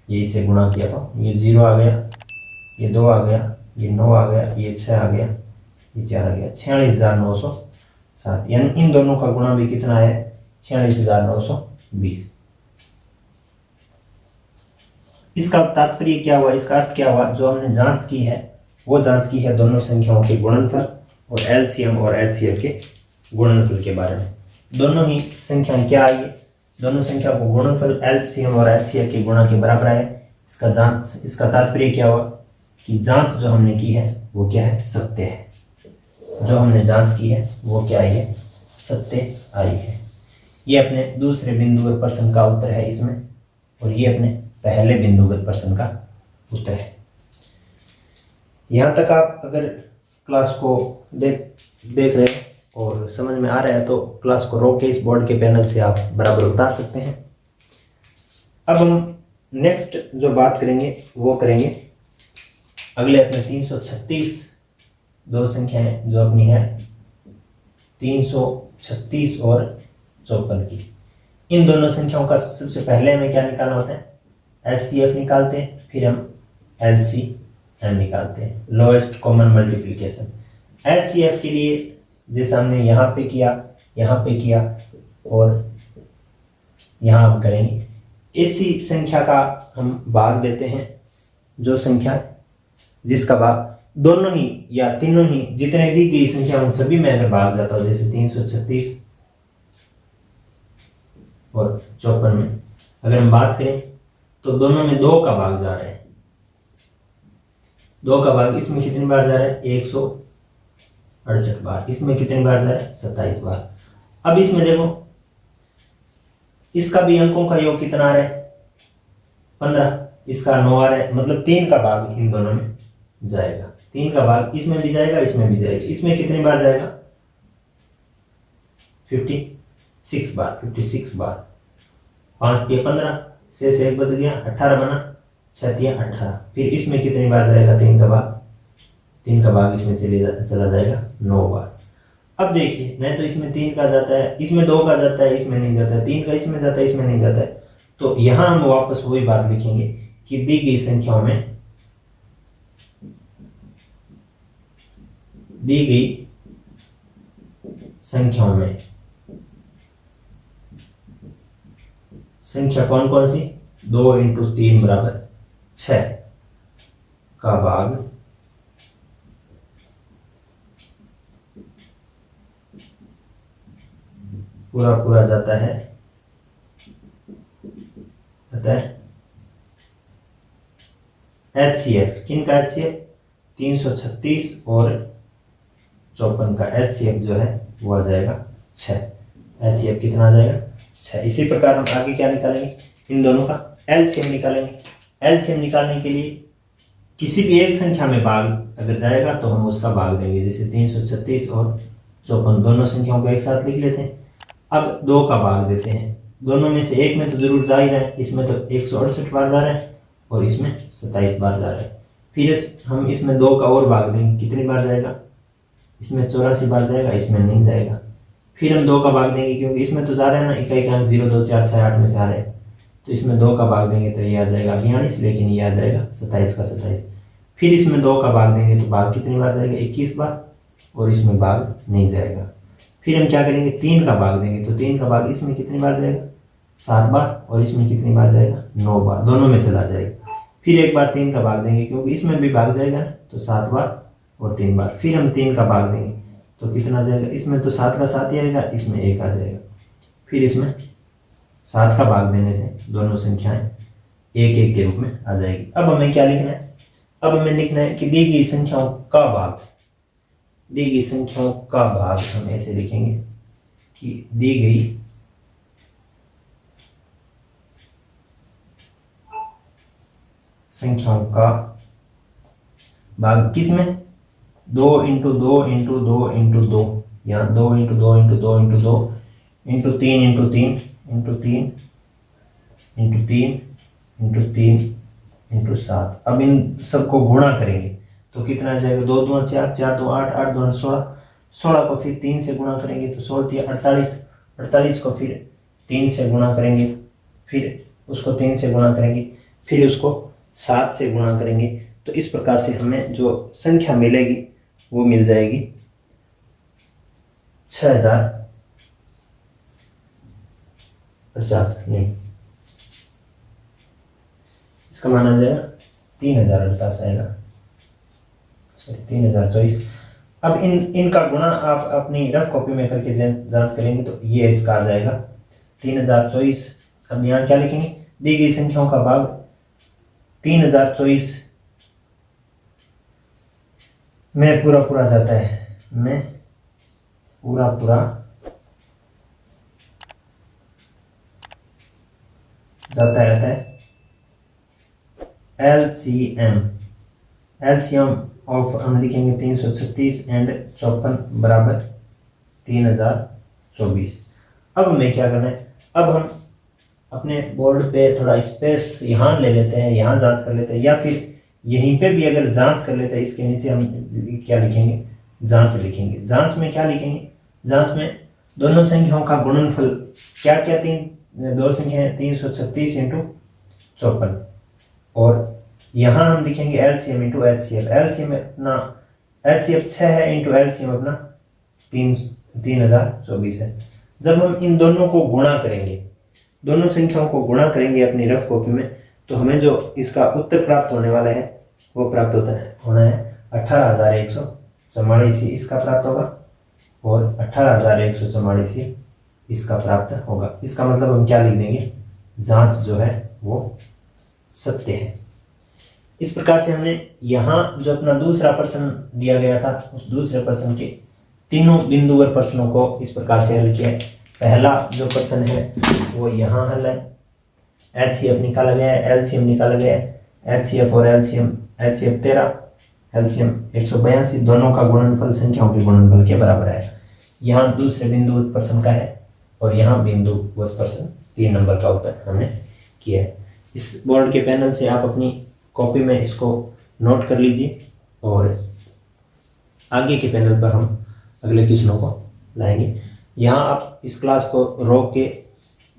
ये इसे गुणा किया तो ये 0 आ गया, ये 2 आ गया, ये 9 आ गया, ये 6 आ गया, ये 4 आ गया, 46,907। यानी इन दोनों का गुणा भी कितना है, 46,920। इसका तात्पर्य क्या हुआ, इसका अर्थ क्या हुआ, जो हमने जांच की है वो जांच की है दोनों संख्याओं के गुणनफल और एलसीएम और एचसीएफ के गुणनफल के बारे में। दोनों ही संख्याएं क्या आई, दोनों संख्या को गुणनफल एलसीएम और एचसीएफ के गुणा के बराबर आए। इसका तात्पर्य क्या हुआ कि जांच जो हमने की है वो क्या है, सत्य है। जो हमने जांच की है वो क्या आई है, सत्य आई है। ये अपने दूसरे बिंदुगत प्रश्न का उत्तर है इसमें, और ये अपने पहले बिंदुगत प्रश्न का उत्तर है। यहाँ तक आप अगर क्लास को देख रहे हैं और समझ में आ रहा है तो क्लास को रोक के इस बोर्ड के पैनल से आप बराबर उतार सकते हैं। अब हम नेक्स्ट जो बात करेंगे वो करेंगे अगले अपने 336 दो संख्याएं जो अपनी है 336 और 54 की। इन दोनों संख्याओं का सबसे पहले हमें क्या निकालना होता है, एचसीएफ निकालते हैं, फिर हम एलसीएम निकालते हैं, लोएस्ट कॉमन मल्टीप्लिकेशन। एचसीएफ के लिए जैसा हमने यहाँ पे किया और यहाँ हम करेंगे, इसी संख्या का हम भाग देते हैं, जो संख्या जिसका भाग दोनों ही या तीनों ही जितने दी गई संख्या उन सभी में अगर भाग जाता हो, जैसे 336 और 54 में अगर हम बात करें तो दोनों में 2 का भाग जा रहा है। 2 का भाग इसमें कितनी बार जा रहा है, 168 बार। इसमें कितनी बार जा रहा है, 27 बार। अब इसमें देखो इसका भी अंकों का योग कितना आ रहा है, 15, इसका 9 आ रहा है, मतलब 3 का भाग इन दोनों में जाएगा। 3 का भाग इसमें भी जाएगा, इसमें भी जाएगा। इसमें कितनी बार जाएगा, 56 बार। 56 बार, 5 दिए 15, से 1 बच गया, 18 बना, 6 दिया 18। फिर इसमें कितनी बार जाएगा, 3 का भाग। 3 का भाग इसमें चला जाएगा 9 बार। अब देखिए, नहीं तो इसमें 3 का जाता है, इसमें 2 का जाता है, इसमें नहीं जाता है, 3 का इसमें जाता है, इसमें नहीं जाता है। तो यहां हम वापस वही बात लिखेंगे कि दी गई संख्याओं में संख्या कौन कौन सी, 2 × 3 = 6 का भाग पूरा जाता है एचसीएफ। किन का एचसीएफ, 336 और 54 का एचसीएफ जो है वो आ जाएगा 6। एचसीएफ कितना आ जाएगा, 6। इसी प्रकार हम आगे क्या निकालेंगे, इन दोनों का एलसीएम निकालेंगे। एलसीएम निकालने के लिए किसी भी एक संख्या में भाग अगर जाएगा तो हम उसका भाग देंगे। जैसे 336 और 54 दोनों संख्याओं को एक साथ लिख लेते हैं। अब 2 का भाग देते हैं, दोनों में से एक में तो जरूर जा ही रहा है, इसमें तो 168 बार जा रहा है और इसमें 27 बार जा रहा है। फिर हम इसमें 2 का और भाग देंगे, कितनी बार जाएगा, इसमें 84 बार जाएगा, इसमें नहीं जाएगा। फिर हम 2 का भाग देंगे, क्योंकि इसमें तो जा रहा है ना, इकाई का अंक 0 2 4 6 8 में से आ रहा है, तो इसमें 2 का भाग देंगे तो ये आ जाएगा 42, लेकिन ये आ जाएगा 27 का 27। फिर इसमें 2 का भाग देंगे तो भाग कितनी बार जाएगा, 21 बार, और इसमें भाग नहीं जाएगा। फिर हम क्या करेंगे, 3 का भाग देंगे तो 3 का भाग इसमें कितनी बार जाएगा, 7 बार, और इसमें कितनी बार जाएगा, 9 बार, दोनों में चला जाएगा। फिर एक बार 3 का भाग देंगे, क्योंकि इसमें भी भाग जाएगा तो 7 बार और 3 बार। फिर हम 3 का भाग देंगे तो कितना जाएगा, इसमें तो 7 का 7 ही आएगा, इसमें 1 आ जाएगा। फिर इसमें 7 का भाग देने से दोनों संख्याएं 1 1 के रूप में आ जाएगी। अब हमें क्या लिखना है, अब हमें लिखना है कि दी गई संख्याओं का भाग, दी गई संख्याओं का भाग हम ऐसे लिखेंगे कि दी गई संख्याओं का भाग किसमें, 2 × 2 × 2 × 2 यहाँ 2 into 2 into 2 into 2 into 3 into 3 into 3 into 3 into 3 into 7। अब इन सबको गुणा करेंगे तो कितना आ जाएगा, 2 2 4, 4 2 8, 8 2 16, 16 को फिर 3 से गुणा करेंगे तो 16 3 48, 48 को फिर 3 से गुणा करेंगे, फिर उसको 3 से गुणा करेंगे, फिर उसको 7 से गुणा करेंगे। तो इस प्रकार से हमें जो संख्या मिलेगी वो मिल जाएगी 6050, नहीं इसका मान आ जाएगा 3048 आएगा, 3024। अब इनका गुणा आप अपनी रफ कॉपी में करके जांच करेंगे तो ये इसका आ जाएगा 3024। अब यहाँ क्या लिखेंगे, दी गई संख्याओं का भाग 3024 में पूरा पूरा जाता है, में पूरा पूरा जाता रहता है। एलसीएम ऑफ हम लिखेंगे 336 एंड 54 बराबर 3024। अब हमें क्या करना है, अब हम अपने बोर्ड पे थोड़ा स्पेस यहाँ ले लेते हैं, यहाँ जांच कर लेते हैं, या फिर यहीं पे भी अगर जांच कर लेते हैं, इसके नीचे हम क्या लिखेंगे, जांच लिखेंगे। जांच में क्या लिखेंगे, जांच में दोनों संख्याओं का गुणनफल क्या क्या, दो संख्याएं 336 इंटू 54, और यहाँ हम लिखेंगे एलसीएम इंटू एचसीएफ। एलसीएम अपना एचसीएफ 6 है इंटू एलसीएम अपना 3024 है। जब हम इन दोनों को गुणा करेंगे, दोनों संख्याओं को गुणा करेंगे अपनी रफ कॉपी में, तो हमें जो इसका उत्तर प्राप्त होने वाला है वो प्राप्त होना है 18,144 इसका प्राप्त होगा, और 18,144 इसका प्राप्त होगा। इसका मतलब हम क्या लिख देंगे, जांच जो है वो सत्य है। इस प्रकार से हमने यहाँ जो अपना दूसरा प्रश्न दिया गया था, उस दूसरे प्रश्न के तीनों बिंदुवर प्रश्नों को इस प्रकार से हल किया। पहला जो प्रश्न है वो यहाँ हल है, एचसीएफ निकाला गया है, एलसीएम निकाला गया है, एचसीएफ और एलसीएम, एचसीएफ 13, एलसीएम 182, दोनों का गुणनफल संख्याओं के गुणनफल के बराबर है। यहाँ दूसरे बिंदुवत प्रश्न का है, और यहाँ बिंदुवत प्रश्न 3 नंबर का उत्तर हमने किया है। इस बोर्ड के पैनल से आप अपनी कॉपी में इसको नोट कर लीजिए, और आगे के पैनल पर हम अगले क्वेश्चनों को लाएंगे। यहाँ आप इस क्लास को रोक के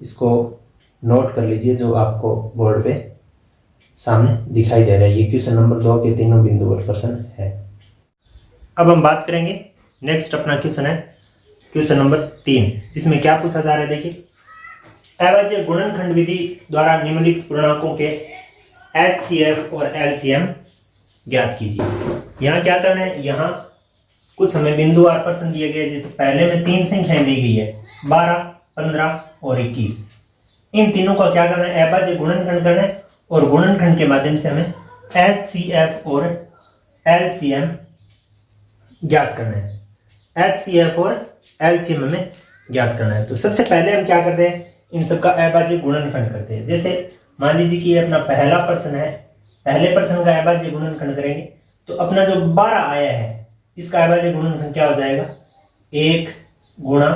इसको नोट कर लीजिए जो आपको बोर्ड पे सामने दिखाई दे रहा है। ये क्वेश्चन नंबर 2 के तीनों बिंदुवत प्रश्न है। अब हम बात करेंगे, नेक्स्ट अपना क्वेश्चन है क्वेश्चन नंबर 3, जिसमें क्या पूछा जा रहा है, देखिए अविभाज्य गुणनखंड विधि द्वारा निम्नलिखित पूर्णांकों के एचसीएफ और एलसीएम ज्ञात कीजिए। यहाँ क्या करना है, यहाँ कुछ हमें बिंदुवार प्रश्न दिए गए, जैसे पहले में 3 संख्याएं दी गई है 12, 15 और 21। इन तीनों का क्या करना है, अविभाज्य गुणनखंड करना है, और गुणनखंड के माध्यम से हमें एचसीएफ और एलसीएम ज्ञात करना है। एचसीएफ और एलसीएम हमें ज्ञात करना है। तो सबसे पहले हम क्या करते हैं, इन सबका अविभाज्य गुणनखंड करते हैं। जैसे मान लीजिए कि ये अपना पहला प्रश्न है, पहले प्रश्न का अविभाज्य गुणनखंड करेंगे तो अपना जो 12 आया है इसका अविभाज्य गुणनखंड क्या हो जाएगा, 1 गुणा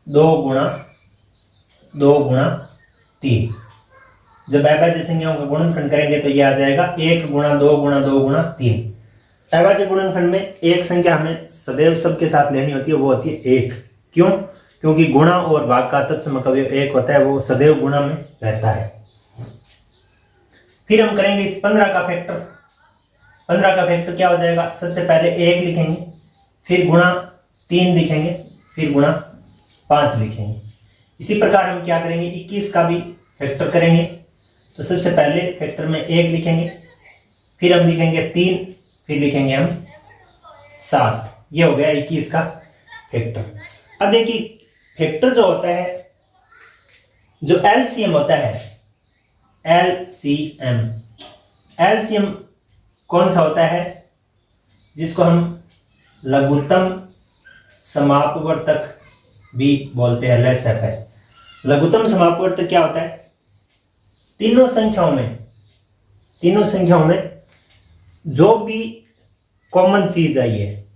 2 गुणा 2 गुणा 3। जब अविभाज्य संख्याओं का गुणनखंड करेंगे तो ये आ जाएगा 1 गुणा 2 गुणा 2 गुणा 3। अविभाज्य गुणनखंड में एक संख्या हमें सदैव सबके साथ लेनी होती है, वो होती है 1। क्यों, क्योंकि गुणा और भाग का तत्सम अवयव 1 होता है, वो सदैव गुणा में रहता है। फिर हम करेंगे इस 15 का फैक्टर। 15 का फैक्टर क्या हो जाएगा, सबसे पहले 1 लिखेंगे, फिर गुणा 3 लिखेंगे, फिर गुणा 5 लिखेंगे। इसी प्रकार हम क्या करेंगे, 21 का भी फैक्टर करेंगे। तो सबसे पहले फैक्टर में 1 लिखेंगे, फिर हम लिखेंगे 3, फिर लिखेंगे हम 7। ये हो गया 21 का फैक्टर। अब देखिए फैक्टर जो होता है, जो एलसीएम होता है, एलसीएम, एलसीएम कौन सा होता है, जिसको हम लघुत्तम समापवर्तक भी बोलते हैं, LSF है। लघुत्तम समापवर्तक क्या होता है, तीनों संख्याओं में जो भी कॉमन चीज आई है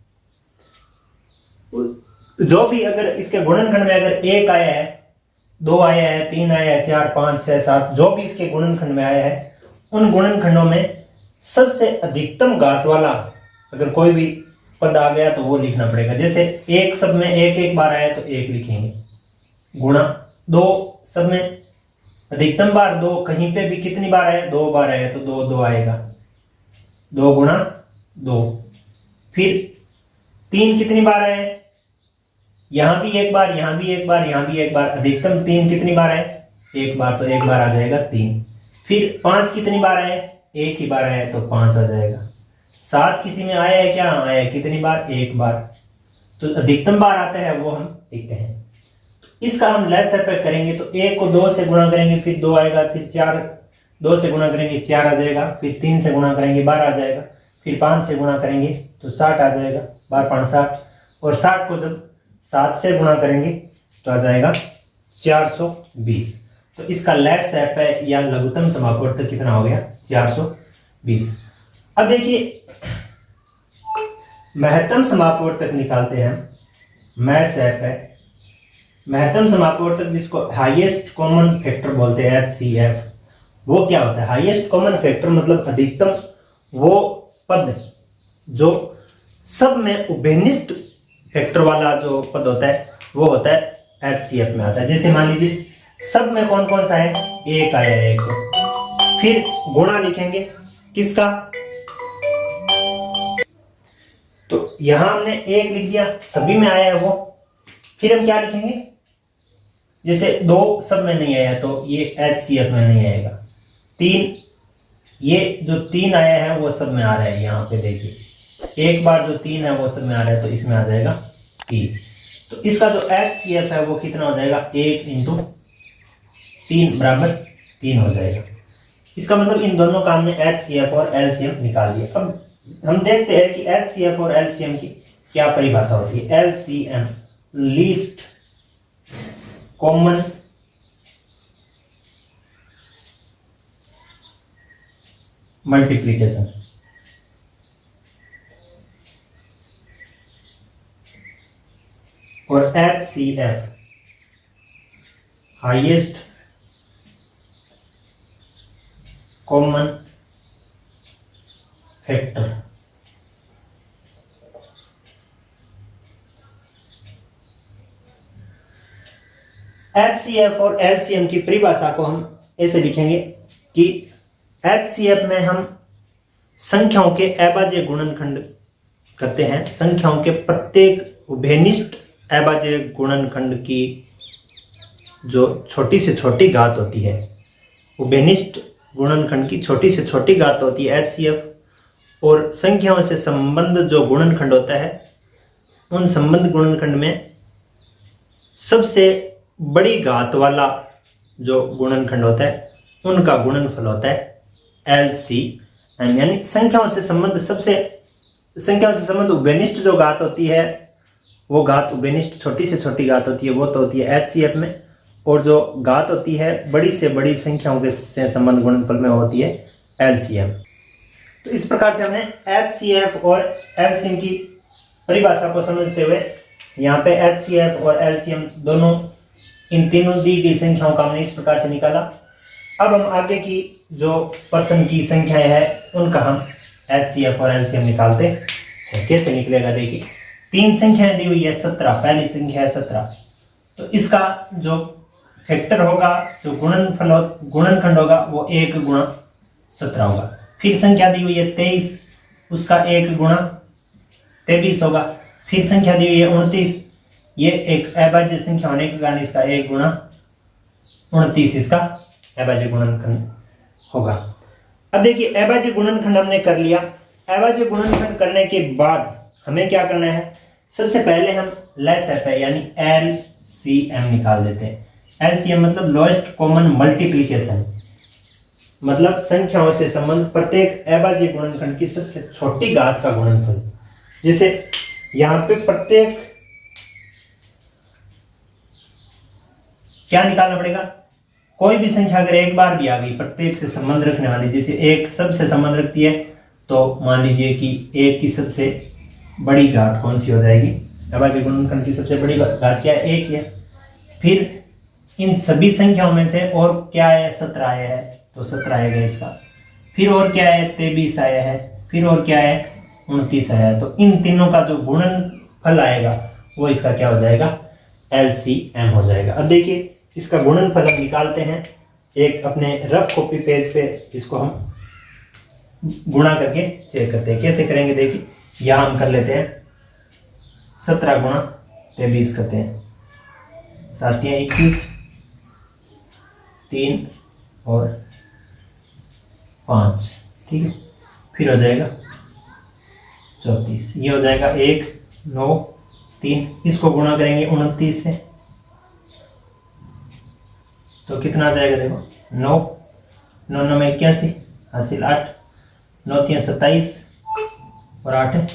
जो भी अगर इसके गुणनखंड में अगर 1 आया है, 2 आया है, 3 आया है, 4, 5, 6, 7 जो भी इसके गुणनखंड में आया है, उन गुणनखंडों में सबसे अधिकतम घात वाला अगर कोई भी पद आ गया तो वो लिखना पड़ेगा। जैसे एक सब में एक बार आया तो 1 लिखेंगे, गुणा 2 सब में अधिकतम बार 2, कहीं पे भी कितनी बार आया, 2 बार आया तो 2 आएगा, 2 गुणा 2। फिर 3 कितनी बार आया, यहां भी 1 बार, यहां भी 1 बार, यहां भी 1 बार, अधिकतम 3 कितनी बार आए, 1 बार, तो 1 बार आ जाएगा 3। फिर 5 कितनी बार आए, 1 ही बार आया तो 5 आ जाएगा। 7 किसी में आया है क्या, आया कितनी बार, 1 बार, तो अधिकतम बार आता है वो हम लिखते हैं। इसका हम लेस एफेक्ट करेंगे तो 1 को 2 से गुणा करेंगे फिर 2 आएगा, फिर 4 2 से गुणा करेंगे 4 आ जाएगा, फिर 3 से गुणा करेंगे 12 आ जाएगा, फिर 5 से गुणा करेंगे तो 60 आ जाएगा, 12 5 60, और 60 को जब 7 से गुणा करेंगे तो आ जाएगा 420। तो इसका लेस एफ है या लघुत्तम समापवर्तक कितना हो गया, 420। अब देखिए महत्तम समापवर्तक निकालते हैं हम, मैस एफ है महत्तम समापवर्तक जिसको हाईएस्ट कॉमन फैक्टर बोलते हैं, HCF। वो क्या होता है, हाईएस्ट कॉमन फैक्टर मतलब अधिकतम वो पद जो सब में उभयनिष्ठ फैक्टर वाला जो पद होता है वो होता है HCF में आता है। जैसे मान लीजिए सब में कौन कौन सा है, 1 आया है 1, फिर गुणा लिखेंगे किसका, तो यहां हमने 1 लिख दिया, सभी में आया है वो, फिर हम क्या लिखेंगे, जैसे 2 सब में नहीं आया तो ये HCF में नहीं आएगा, 3 ये जो 3 आया है वो सब में आ रहा है, यहाँ पे देखिए 1 बार जो 3 है वो सब में आ रहा है तो इसमें आ जाएगा 3। तो इसका जो HCF है वो कितना हो जाएगा, 1 × 3 बराबर 3 हो जाएगा। इसका मतलब इन दोनों का हमने HCF और LCM निकाल लिया। अब हम देखते हैं कि HCF और LCM की क्या परिभाषा होती है। LCM लीस्ट कॉमन मल्टीप्लिकेशन, और HCF highest common factor. HCF और LCM की परिभाषा को हम ऐसे लिखेंगे कि HCF में हम संख्याओं के अभाज्य गुणनखंड करते हैं, संख्याओं के प्रत्येक उभयनिष्ठ अभाज्य गुणनखंड की जो छोटी से छोटी घात होती है, उभयनिष्ठ गुणनखंड की छोटी से छोटी घात होती है HCF, और संख्याओं से संबंध जो गुणनखंड होता है उन संबंध गुणनखंड में सबसे बड़ी घात वाला जो गुणनखंड होता है उनका गुणनफल होता है LCM, यानी संख्याओं से संबंध उभयनिष्ठ जो घात होती है वो घात उभयनिष्ठ छोटी से छोटी घात होती है वो तो होती है HCF में, और जो घात होती है बड़ी से बड़ी संख्याओं के से संबंध गुणनफल में होती है LCM। तो इस प्रकार से हमने HCF और LCM की परिभाषा को समझते हुए यहाँ पे HCF और LCM दोनों इन तीनों दी गई संख्याओं का हमने इस प्रकार से निकाला। अब हम आगे की जो प्रश्न की संख्याएं हैं उनका हम HCF और LCM निकालते हैं। कैसे निकलेगा देखिए, 3 संख्याएं दी हुई है 17, पहली संख्या है 17, तो इसका जो फैक्टर होगा जो गुणनखंड होगा वो 1 गुणा 17 होगा। फिर संख्या दी हुई है 23, उसका 1 गुणा 23 होगा। फिर संख्या दी हुई है 29, ये एक अभाज्य संख्या होने के कारण इसका 1 गुणा 29 इसका अभाज्य गुणनखंड होगा। अब देखिए अभाज्य गुणनखंड हमने कर लिया। अभाज्य गुणनखंड करने के बाद हमें क्या करना है, सबसे पहले हम लेस एफ है यानी LCM निकाल देते हैं। LCM मतलब लोएस्ट कॉमन मल्टीप्लिकेशन, मतलब संख्याओं से संबंध प्रत्येक अभाज्य गुणनखंड की सबसे छोटी घात का गुणनफल। जैसे यहां पे प्रत्येक क्या निकालना पड़ेगा, कोई भी संख्या अगर एक बार भी आ गई प्रत्येक से संबंध रखने वाली, जैसे 1 सबसे संबंध रखती है तो मान लीजिए कि 1 की सबसे बड़ी घात कौन सी हो जाएगी, अभाज्य गुणनखंड की सबसे बड़ी घात क्या है? 1 है। फिर इन सभी संख्याओं में से और क्या आया? 17 आया है, तो 17 आएगा इसका। फिर और क्या है? 23 आया है। फिर और क्या है? 29 आया है। तो इन तीनों का जो गुणनफल आएगा वो इसका क्या हो जाएगा? LCM हो जाएगा। अब देखिए इसका गुणनफल हम निकालते हैं एक अपने रफ कॉपी पेज पे, इसको हम गुणा करके चेक करते हैं। कैसे करेंगे? देखिए यहाँ हम कर लेते हैं 17 गुणा 23 करते हैं, 7 या 21, 3 और 5, ठीक है। फिर हो जाएगा 34, ये हो जाएगा 1, 9, 3, इसको गुणा करेंगे 29 से, तो कितना आ जाएगा? देखो 9, 9 9 में 81 हासिल 8, 9 3 27 और 8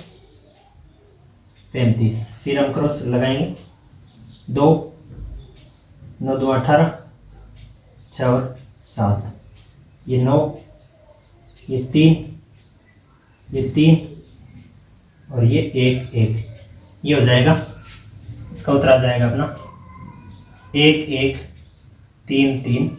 35। फिर हम क्रॉस लगाएंगे 2, 9 2 18, 6 और 7, ये 9, ये 3, ये 3 और ये 1 1, ये हो जाएगा। इसका उत्तर आ जाएगा अपना 1 1 3 3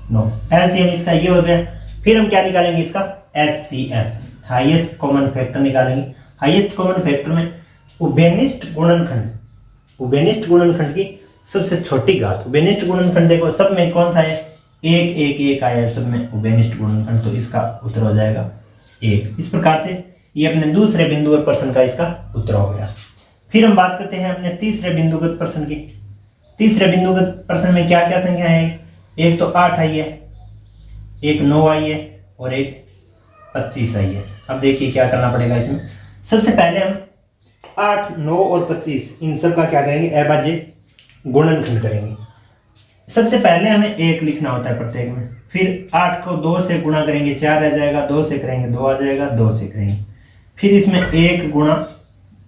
9। एलसीएम इसका ये हो गया। फिर हम क्या निकालेंगे? इसका HCF, हाईएस्ट कॉमन फैक्टर निकालेंगे। हाईएस्ट कॉमन फैक्टर में उभयनिष्ठ गुणनखंड, उभयनिष्ठ गुणनखंड की सबसे छोटी घात। उभयनिष्ठ गुणनखंड देखो सब में कौन सा है? 1 1 1 आया है सब में उभयनिष्ठ गुणनखंड, तो इसका उत्तर हो जाएगा 1। इस प्रकार से ये अपने दूसरे बिंदुवत प्रश्न का इसका उत्तर हो गया। फिर हम बात करते हैं अपने तीसरे बिंदुगत प्रश्न की। तीसरे बिंदुगत प्रश्न में क्या क्या संख्या है? एक तो 8 आई है, एक 9 आई है और एक 25 आई है। अब देखिए क्या करना पड़ेगा इसमें। सबसे पहले हम 8 9 और 25 इन सब का क्या करेंगे? अभाज्य गुणनखंड करेंगे। सबसे पहले हमें 1 लिखना होता है प्रत्येक में। फिर 8 को 2 से गुणा करेंगे 4 आ जाएगा, 2 से करेंगे 2 आ जाएगा, 2 से करेंगे। फिर इसमें 1 गुणा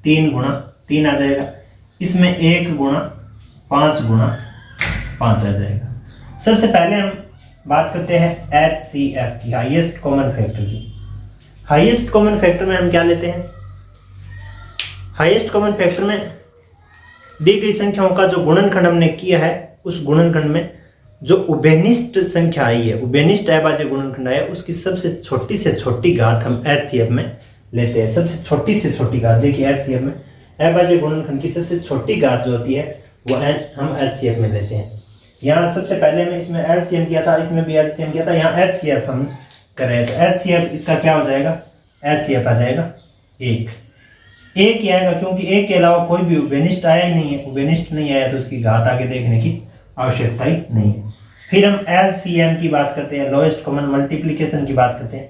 3 आ जाएगा। इसमें 1 गुणा 5 आ जाएगा। सबसे पहले हम बात करते हैं HCF की, हाईएस्ट कॉमन फैक्टर की। हाईएस्ट कॉमन फैक्टर में हम क्या लेते हैं? हाईएस्ट कॉमन फैक्टर में दी गई संख्याओं का जो गुणनखंड हमने किया है, उस गुणनखंड में जो उभयनिष्ठ संख्या आई है, उभयनिष्ठ अभाज्य गुणनखंड आया, उसकी सबसे छोटी से छोटी घात हम HCF में लेते हैं। सबसे छोटी से छोटी घात देखिए HCF में अभाज्य गुणनखंड की सबसे छोटी घात जो होती है वो हम HCF में लेते हैं। यहाँ सबसे पहले में इसमें LCM किया था, इसमें भी LCM किया था, यहाँ HCF हम कर रहे हैं। तो HCF इसका क्या हो जाएगा? HCF आ जाएगा 1 ही आएगा, क्योंकि 1 के अलावा कोई भी उभयनिष्ठ आया ही नहीं है। उभयनिष्ठ नहीं आया तो उसकी घात आगे देखने की आवश्यकता ही नहीं है। फिर हम LCM की बात करते हैं, लोएस्ट कॉमन मल्टीप्लिकेशन की बात करते हैं,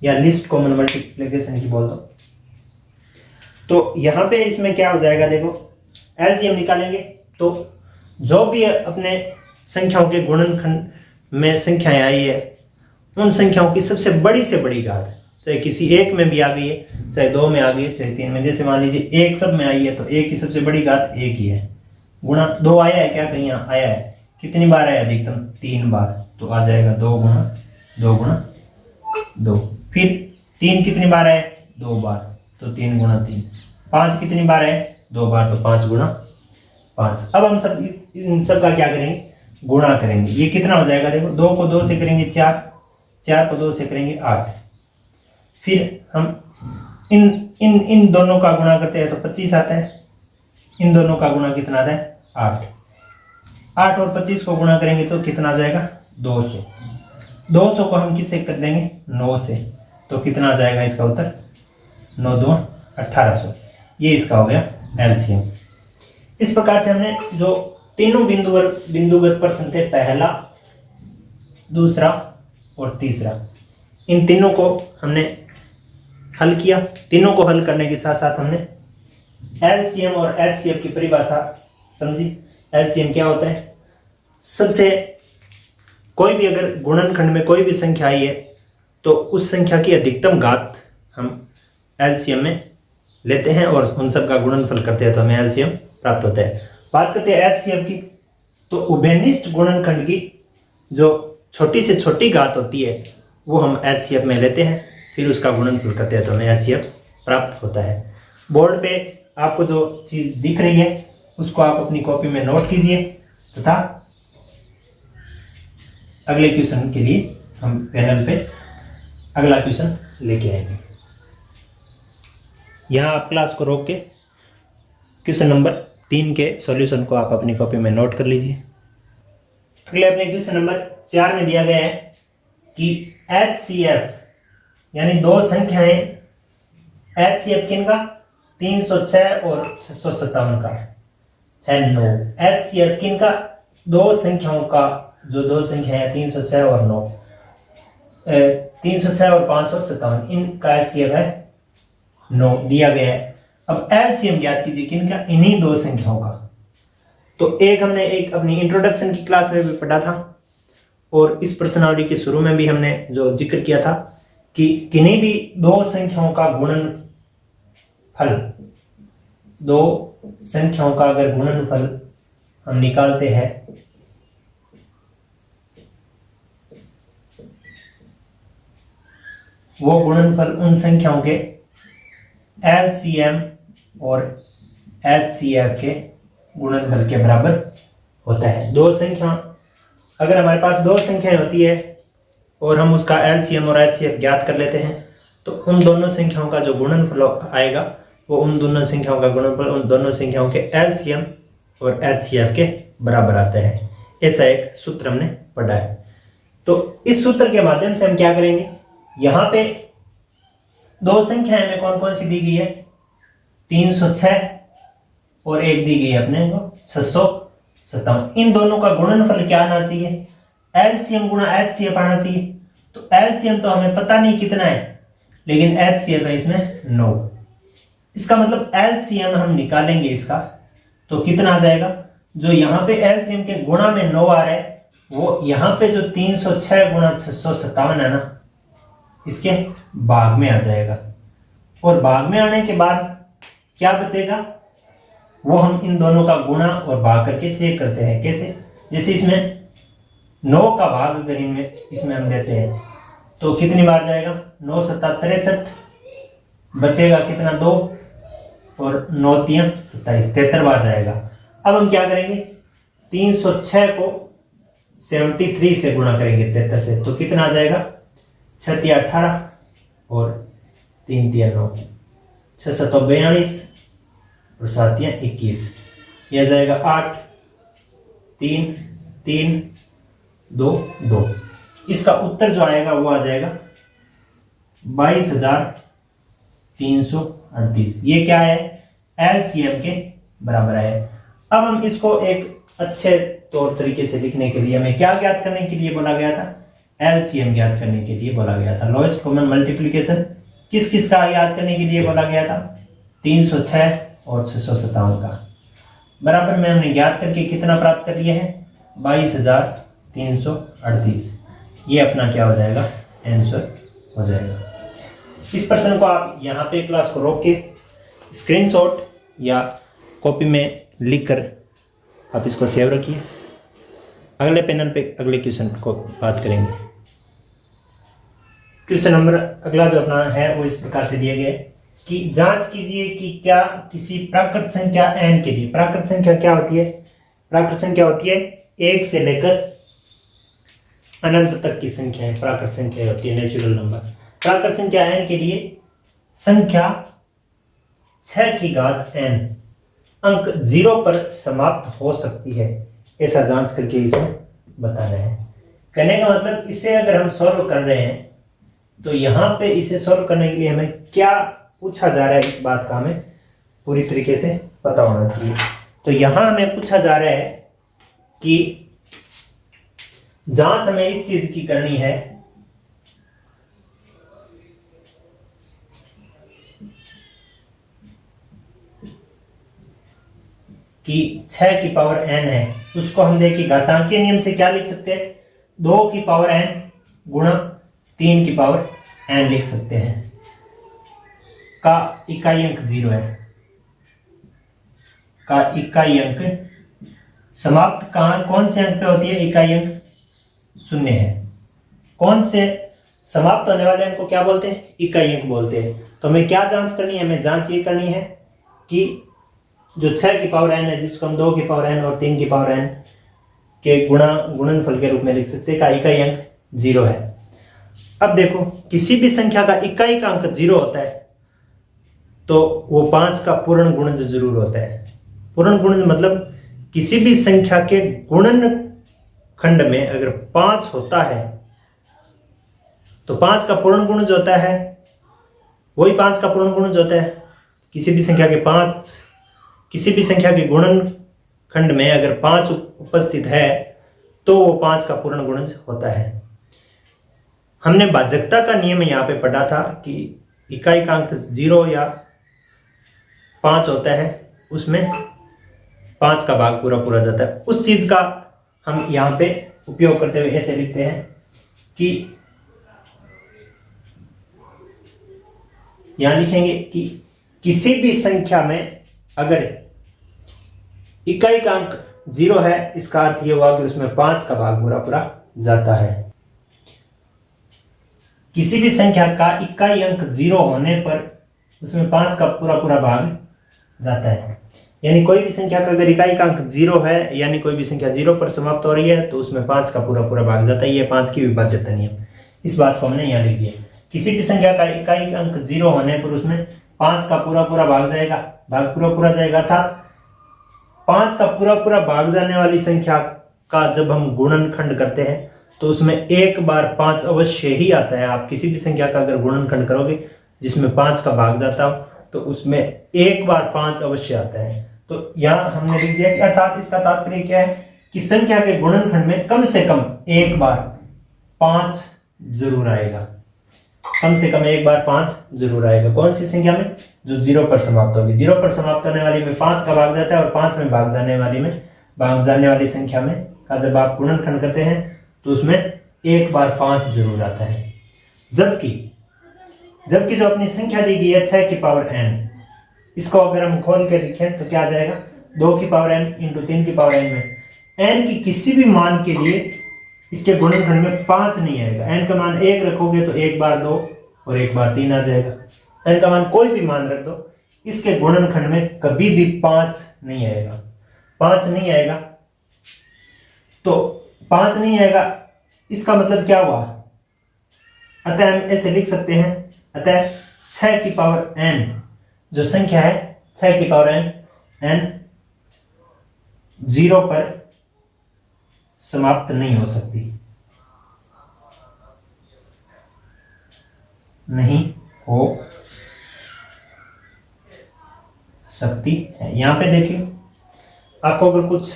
या लिस्ट कॉमन मल्टीप्लिकेशन की बोल दो। तो यहाँ पे इसमें क्या हो जाएगा? देखो LCM निकालेंगे तो जो भी अपने संख्याओं के गुणनखंड में संख्याएं आई है, उन संख्याओं की सबसे बड़ी से बड़ी घात, चाहे किसी एक में भी आ गई है, चाहे 2 में आ गई है, चाहे 3 में। जैसे मान लीजिए 1 सब में आई है तो 1 की सबसे बड़ी घात 1 ही है। गुणा 2 आया है क्या? कहीं आया है? कितनी बार आया? अधिकतम 3 बार, तो आ जाएगा 2 गुणा 2। फिर 3 कितनी बार आया? 2 बार, तो 3 गुणा 3। 5 कितनी बार आया? 2 बार, तो 5 गुणा 5। अब हम सब इन सब का क्या करेंगे? गुणा करेंगे। ये कितना हो जाएगा? देखो 2 को 2 से करेंगे 4, 4 को 2 से करेंगे 8। फिर हम इन दोनों का गुणा करते हैं तो 25 आता है। इन दोनों का गुणा कितना आता है? 8। 8 और 25 को गुणा करेंगे तो कितना आ जाएगा? 200। 200 को हम किससे कर देंगे? 9 से, तो कितना आ जाएगा इसका उत्तर? 9 2 1800। ये इसका हो गया LCM। इस प्रकार से हमने जो तीनों बिंदुगत प्रश्न थे, पहला, दूसरा और तीसरा, इन तीनों को हमने हल किया। तीनों को हल करने के साथ साथ हमने LCM और HCF की परिभाषा समझी। LCM क्या होता है? सबसे कोई भी अगर गुणनखंड में कोई भी संख्या आई है तो उस संख्या की अधिकतम घात हम LCM में लेते हैं और उन सब का गुणनफल करते हैं तो हमें LCM प्राप्त होता है। बात करते हैं HCF की, तो उभयनिष्ठ गुणनखंड की जो छोटी से छोटी घात होती है वो हम HCF में लेते हैं, फिर उसका गुणनफल करते हैं तो हमें HCF प्राप्त होता है। बोर्ड पे आपको जो चीज दिख रही है उसको आप अपनी कॉपी में नोट कीजिए तथा अगले क्वेश्चन के लिए हम पैनल पे अगला क्वेश्चन लेके आएंगे। यहाँ आप क्लास को रोक के क्वेश्चन नंबर 3 के सॉल्यूशन को आप अपनी कॉपी में नोट कर लीजिए। अगले अपने क्वेश्चन नंबर 4 में दिया गया है कि HCF यानी दो संख्याएं HCF किनका 306 और 657 का है नो। HCF किनका दो संख्याओं का, जो दो संख्या है 306 और 9, 306 और 557, इनका HCF है 9 दिया गया है। अब LCM ज्ञात कीजिए किनका, इन्हीं दो संख्याओं का। तो हमने एक अपनी इंट्रोडक्शन की क्लास में भी पढ़ा था और इस प्रश्नावली के शुरू में भी हमने जो जिक्र किया था कि किन्हीं भी दो संख्याओं का गुणनफल, दो संख्याओं का अगर गुणनफल हम निकालते हैं वो गुणनफल उन संख्याओं के LCM और HCF के गुणनफल के बराबर होता है। दो संख्या, अगर हमारे पास दो संख्याएं होती है और हम उसका LCM और HCF ज्ञात कर लेते हैं तो उन दोनों संख्याओं का जो गुणनफल आएगा वो उन दोनों संख्याओं का गुणनफल उन दोनों संख्याओं के LCM और HCF के बराबर आता है। ऐसा एक सूत्र हमने पढ़ा है। तो इस सूत्र के माध्यम से हम क्या करेंगे, यहाँ पे दो संख्याएं में कौन कौन सी दी गई है, 306 और एक दी गई है अपने को 657। इन दोनों का गुणनफल क्या आना चाहिए, LCM गुणा HCF आना चाहिए। तो LCM तो हमें पता नहीं कितना है, लेकिन HCF है इसमें 9। इसका मतलब LCM हम निकालेंगे इसका तो कितना आ जाएगा, जो यहाँ पे LCM के गुणा में 9 आ रहा है वो यहाँ पे जो 306 गुणा 657 है ना, इसके भाग में आ जाएगा। और भाग में आने के बाद क्या बचेगा, वो हम इन दोनों का गुणा और भाग करके चेक करते हैं। कैसे, जैसे इसमें 9 का भाग अगर इनमें इसमें हम देते हैं तो कितनी बार जाएगा, 9 7 63, बचेगा कितना 2 और 9 3 27, 73 बार जाएगा। अब हम क्या करेंगे, 306 को 73 से गुणा करेंगे 73 से, तो कितना आ जाएगा, 6 3 18 और 3 3 9, 6 7 42 और 7 21, यह जाएगा 8 3 3 2 2। इसका उत्तर जो आएगा वो आ जाएगा 22,338। ये क्या है, LCM के बराबर है। अब हम इसको एक अच्छे तौर तरीके से लिखने के लिए हमें क्या ज्ञात करने के लिए बोला गया था, LCM ज्ञात करने के लिए बोला गया था। लोएस्ट कॉमन मल्टीप्लिकेशन किस किस का ज्ञात करने के लिए बोला गया था, 306 और 657 का। बराबर में हमने ज्ञात करके कितना प्राप्त कर लिया है, 22,338। ये अपना क्या हो जाएगा, आंसर हो जाएगा। इस प्रश्न को आप यहाँ पे क्लास को रोक के स्क्रीनशॉट या कॉपी में लिखकर आप इसको सेव रखिए। अगले पैनल पे अगले क्वेश्चन को बात करेंगे। क्वेश्चन नंबर अगला जो अपना है वो इस प्रकार से दिया गया है कि जांच कीजिए कि क्या किसी प्राकृत संख्या n के लिए, प्राकृत संख्या क्या होती है, प्राकृत संख्या होती है 1 से लेकर अनंत तक की संख्या है, प्राकृत संख्या होती है नेचुरल नंबर। प्राकृत संख्या n के लिए संख्या 6 की घात n अंक 0 पर समाप्त हो सकती है, ऐसा जांच करके इसमें बताना है। कहने का मतलब इसे अगर हम सॉल्व कर रहे हैं तो यहाँ पे इसे सॉल्व करने के लिए हमें क्या पूछा जा रहा है, इस बात का हमें पूरी तरीके से पता होना चाहिए। तो यहाँ हमें पूछा जा रहा है कि जांच हमें इस चीज की करनी है कि 6 की पावर n है, उसको हम देखिए घातांकीय नियम से क्या लिख सकते हैं, 2 की पावर n गुणा 3 की पावर n लिख सकते हैं। का इकाई अंक 0 है, का इकाई अंक समाप्त कौन से अंक पे होती है, इकाई अंक 0 है। कौन से समाप्त होने वाले अंक को क्या बोलते हैं, इकाई अंक बोलते हैं। तो हमें क्या जांच करनी है, हमें जांच ये करनी है कि जो 6 की पावर n है, जिसको हम 2 की पावर n और 3 की पावर n के गुणनफल के रूप में लिख सकते हैं, का इकाई अंक 0 है। अब देखो, किसी भी संख्या का इकाई का अंक 0 होता है तो वो 5 का पूर्ण गुणज जरूर होता है। पूर्ण गुणज मतलब किसी भी संख्या के गुणन खंड में अगर 5 होता है तो 5 का पूर्ण गुणज होता है, वही 5 का पूर्ण गुणज होता है। किसी भी संख्या के गुणन खंड में अगर 5 उपस्थित है तो वो 5 का पूर्ण गुणज होता है। हमने भाजकता का नियम यहाँ पे पढ़ा था कि इकाई का अंक 0 या 5 होता है, उसमें 5 का भाग पूरा पूरा जाता है। उस चीज का हम यहाँ पे उपयोग करते हुए ऐसे लिखते हैं कि यहां लिखेंगे कि किसी भी संख्या में अगर इकाई का अंक 0 है, इसका अर्थ यह हुआ कि उसमें 5 का भाग पूरा पूरा जाता है। किसी भी संख्या का इकाई अंक 0 होने पर उसमें 5 का पूरा पूरा भाग जाता है। यानी कोई भी संख्या का अगर इकाई का अंक 0 है, यानी कोई भी संख्या 0 पर समाप्त हो रही है, तो उसमें 5 का पूरा पूरा भाग जाता है। ये 5 की विभाज्यता नियम, इस बात को हमने यहाँ लिख दिया। किसी भी संख्या का इकाई अंक 0 होने पर उसमें 5 का पूरा पूरा भाग जाएगा, भाग पूरा पूरा जाएगा था। 5 का पूरा पूरा भाग जाने वाली संख्या का जब हम गुणनखंड करते हैं तो उसमें एक बार 5 अवश्य ही आता है। आप किसी भी संख्या का अगर गुणनखंड करोगे जिसमें 5 का भाग जाता हो तो उसमें एक बार 5 अवश्य आता है। तो यहाँ हमने लिख दिया कि अर्थात इसका तात्पर्य क्या है कि संख्या के गुणनखंड में कम से कम एक बार 5 जरूर आएगा। कम से कम एक बार 5 जरूर आएगा। कौन सी संख्या में? जो 0 पर समाप्त होगी। 0 पर समाप्त होने वाली में 5 का भाग जाता है और 5 में भाग जाने वाली संख्या में का जब आप गुणनखंड करते हैं तो उसमें एक बार 5 जरूर आता है। जबकि जो अपनी संख्या दी गई है 6 की पावर n, इसको अगर हम खोल के लिखें तो क्या आ जाएगा? 2 की पावर n इंटू 3 की पावर n में n की किसी भी मान के लिए इसके गुणनखंड में 5 नहीं आएगा। n का मान 1 रखोगे तो एक बार 2 और एक बार 3 आ जाएगा। n का मान कोई भी मान रख दो, इसके गुणनखंड में कभी भी 5 नहीं आएगा। 5 नहीं आएगा तो 5 नहीं आएगा, इसका मतलब क्या हुआ? अतः हम ऐसे लिख सकते हैं, अतः 6 की पावर n जो संख्या है 6 की पावर n 0 पर समाप्त नहीं हो सकती, नहीं हो सकती है। यहां पे देखिए, आपको अगर कुछ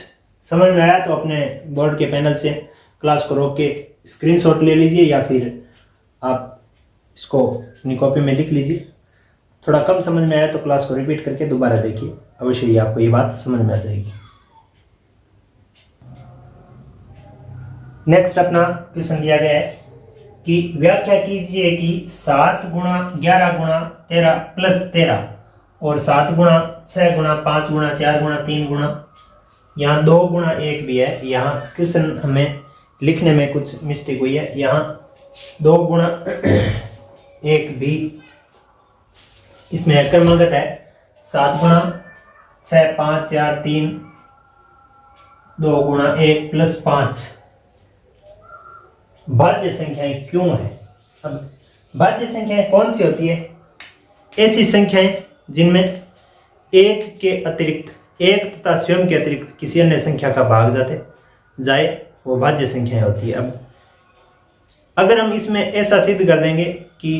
समझ में आया तो अपने बोर्ड के पैनल से क्लास को रोक के स्क्रीनशॉट ले लीजिए या फिर आप इसको अपनी कॉपी में लिख लीजिए। थोड़ा कम समझ में आया तो क्लास को रिपीट करके दोबारा देखिए, अवश्य ही आपको ये बात समझ में आ जाएगी। नेक्स्ट अपना क्वेश्चन दिया गया है कि व्याख्या कीजिए कि 7 गुणा 11 गुणा 13 प्लस 13 और 7 गुणा 6 गुणा 5 गुणा 4 गुणा 3 गुणा, यहाँ 2 गुणा 1 भी है। यहाँ क्वेश्चन हमें लिखने में कुछ मिस्टेक हुई है, यहाँ 2 गुणा 1 भी इसमें क्रमागत है। 7 गुणा 6 5 4 3 2 गुणा 1 प्लस 5 भाज्य संख्याएं क्यों है? अब भाज्य संख्याएं कौन सी होती है? ऐसी संख्याएं जिनमें एक के अतिरिक्त, एक तथा स्वयं के अतिरिक्त किसी अन्य संख्या का भाग जाए वो भाज्य संख्याएं होती है। अब अगर हम इसमें ऐसा सिद्ध कर देंगे कि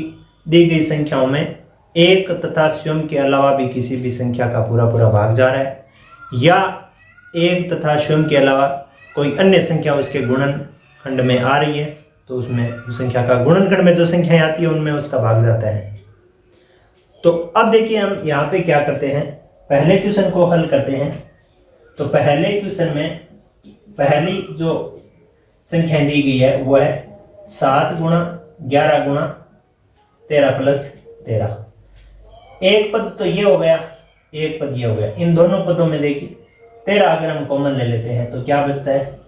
दी गई संख्याओं में एक तथा स्वयं के अलावा भी किसी भी संख्या का पूरा पूरा भाग जा रहा है, या एक तथा स्वयं के अलावा कोई अन्य संख्या उसके गुणनखंड में आ रही है, तो उसमें उस संख्या का गुणनखंड में जो संख्याएं आती है उनमें उसका भाग जाता है। तो अब देखिए हम यहाँ पे क्या करते हैं, पहले क्वेश्चन को हल करते हैं। तो पहले क्वेश्चन में पहली जो संख्या दी गई है वो है 7 गुणा 11 गुणा 13 प्लस 13। एक पद तो ये हो गया, एक पद ये हो गया। इन दोनों पदों में देखिए 13 अगर हम कॉमन ले लेते हैं तो क्या बचता है?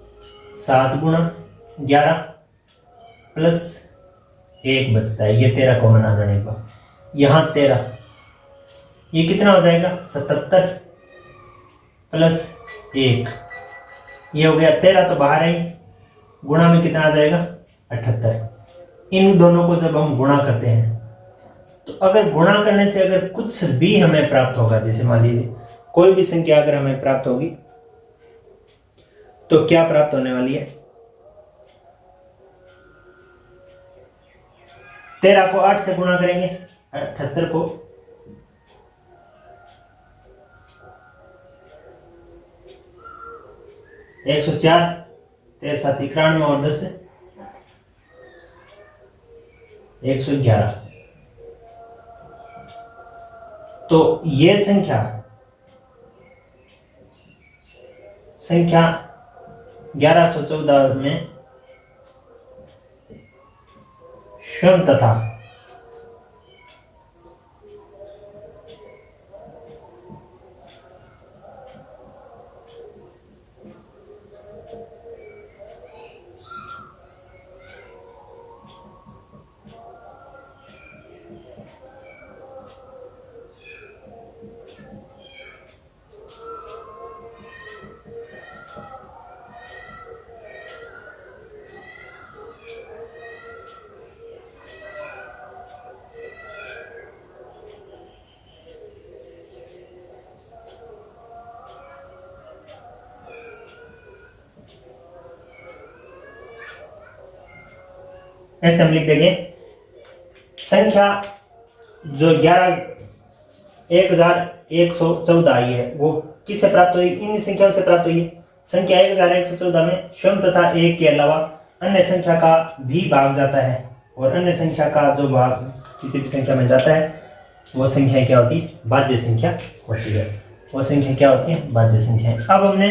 7 गुणा 11 प्लस 1 बचता है। ये 13 कॉमन आ जाने पर यहाँ 13 ये कितना हो जाएगा 77 प्लस 1, ये हो गया 13, तो बाहर आई, गुणा में कितना आ जाएगा 78। इन दोनों को जब हम गुणा करते हैं तो अगर गुणा करने से अगर कुछ भी हमें प्राप्त होगा, जैसे मान लीजिए कोई भी संख्या अगर हमें प्राप्त होगी तो क्या प्राप्त होने वाली है, 13 को 8 से गुणा करेंगे, 78 को 104, 13 7 91 और 10 111। तो ये संख्या 1114 में स्वयं तथा ऐसे हम लिख देंगे संख्या जो 11,114 आई है वो किससे प्राप्त हुई, इन संख्याओं से प्राप्त हुई है। संख्या 1114 में स्वयं तथा एक के अलावा अन्य संख्या का भी भाग जाता है, और अन्य संख्या का जो भाग किसी भी संख्या में जाता है वो संख्या क्या होती है, भाज्य संख्या होती है। वो संख्या क्या होती है, भाज्य संख्या। अब हमने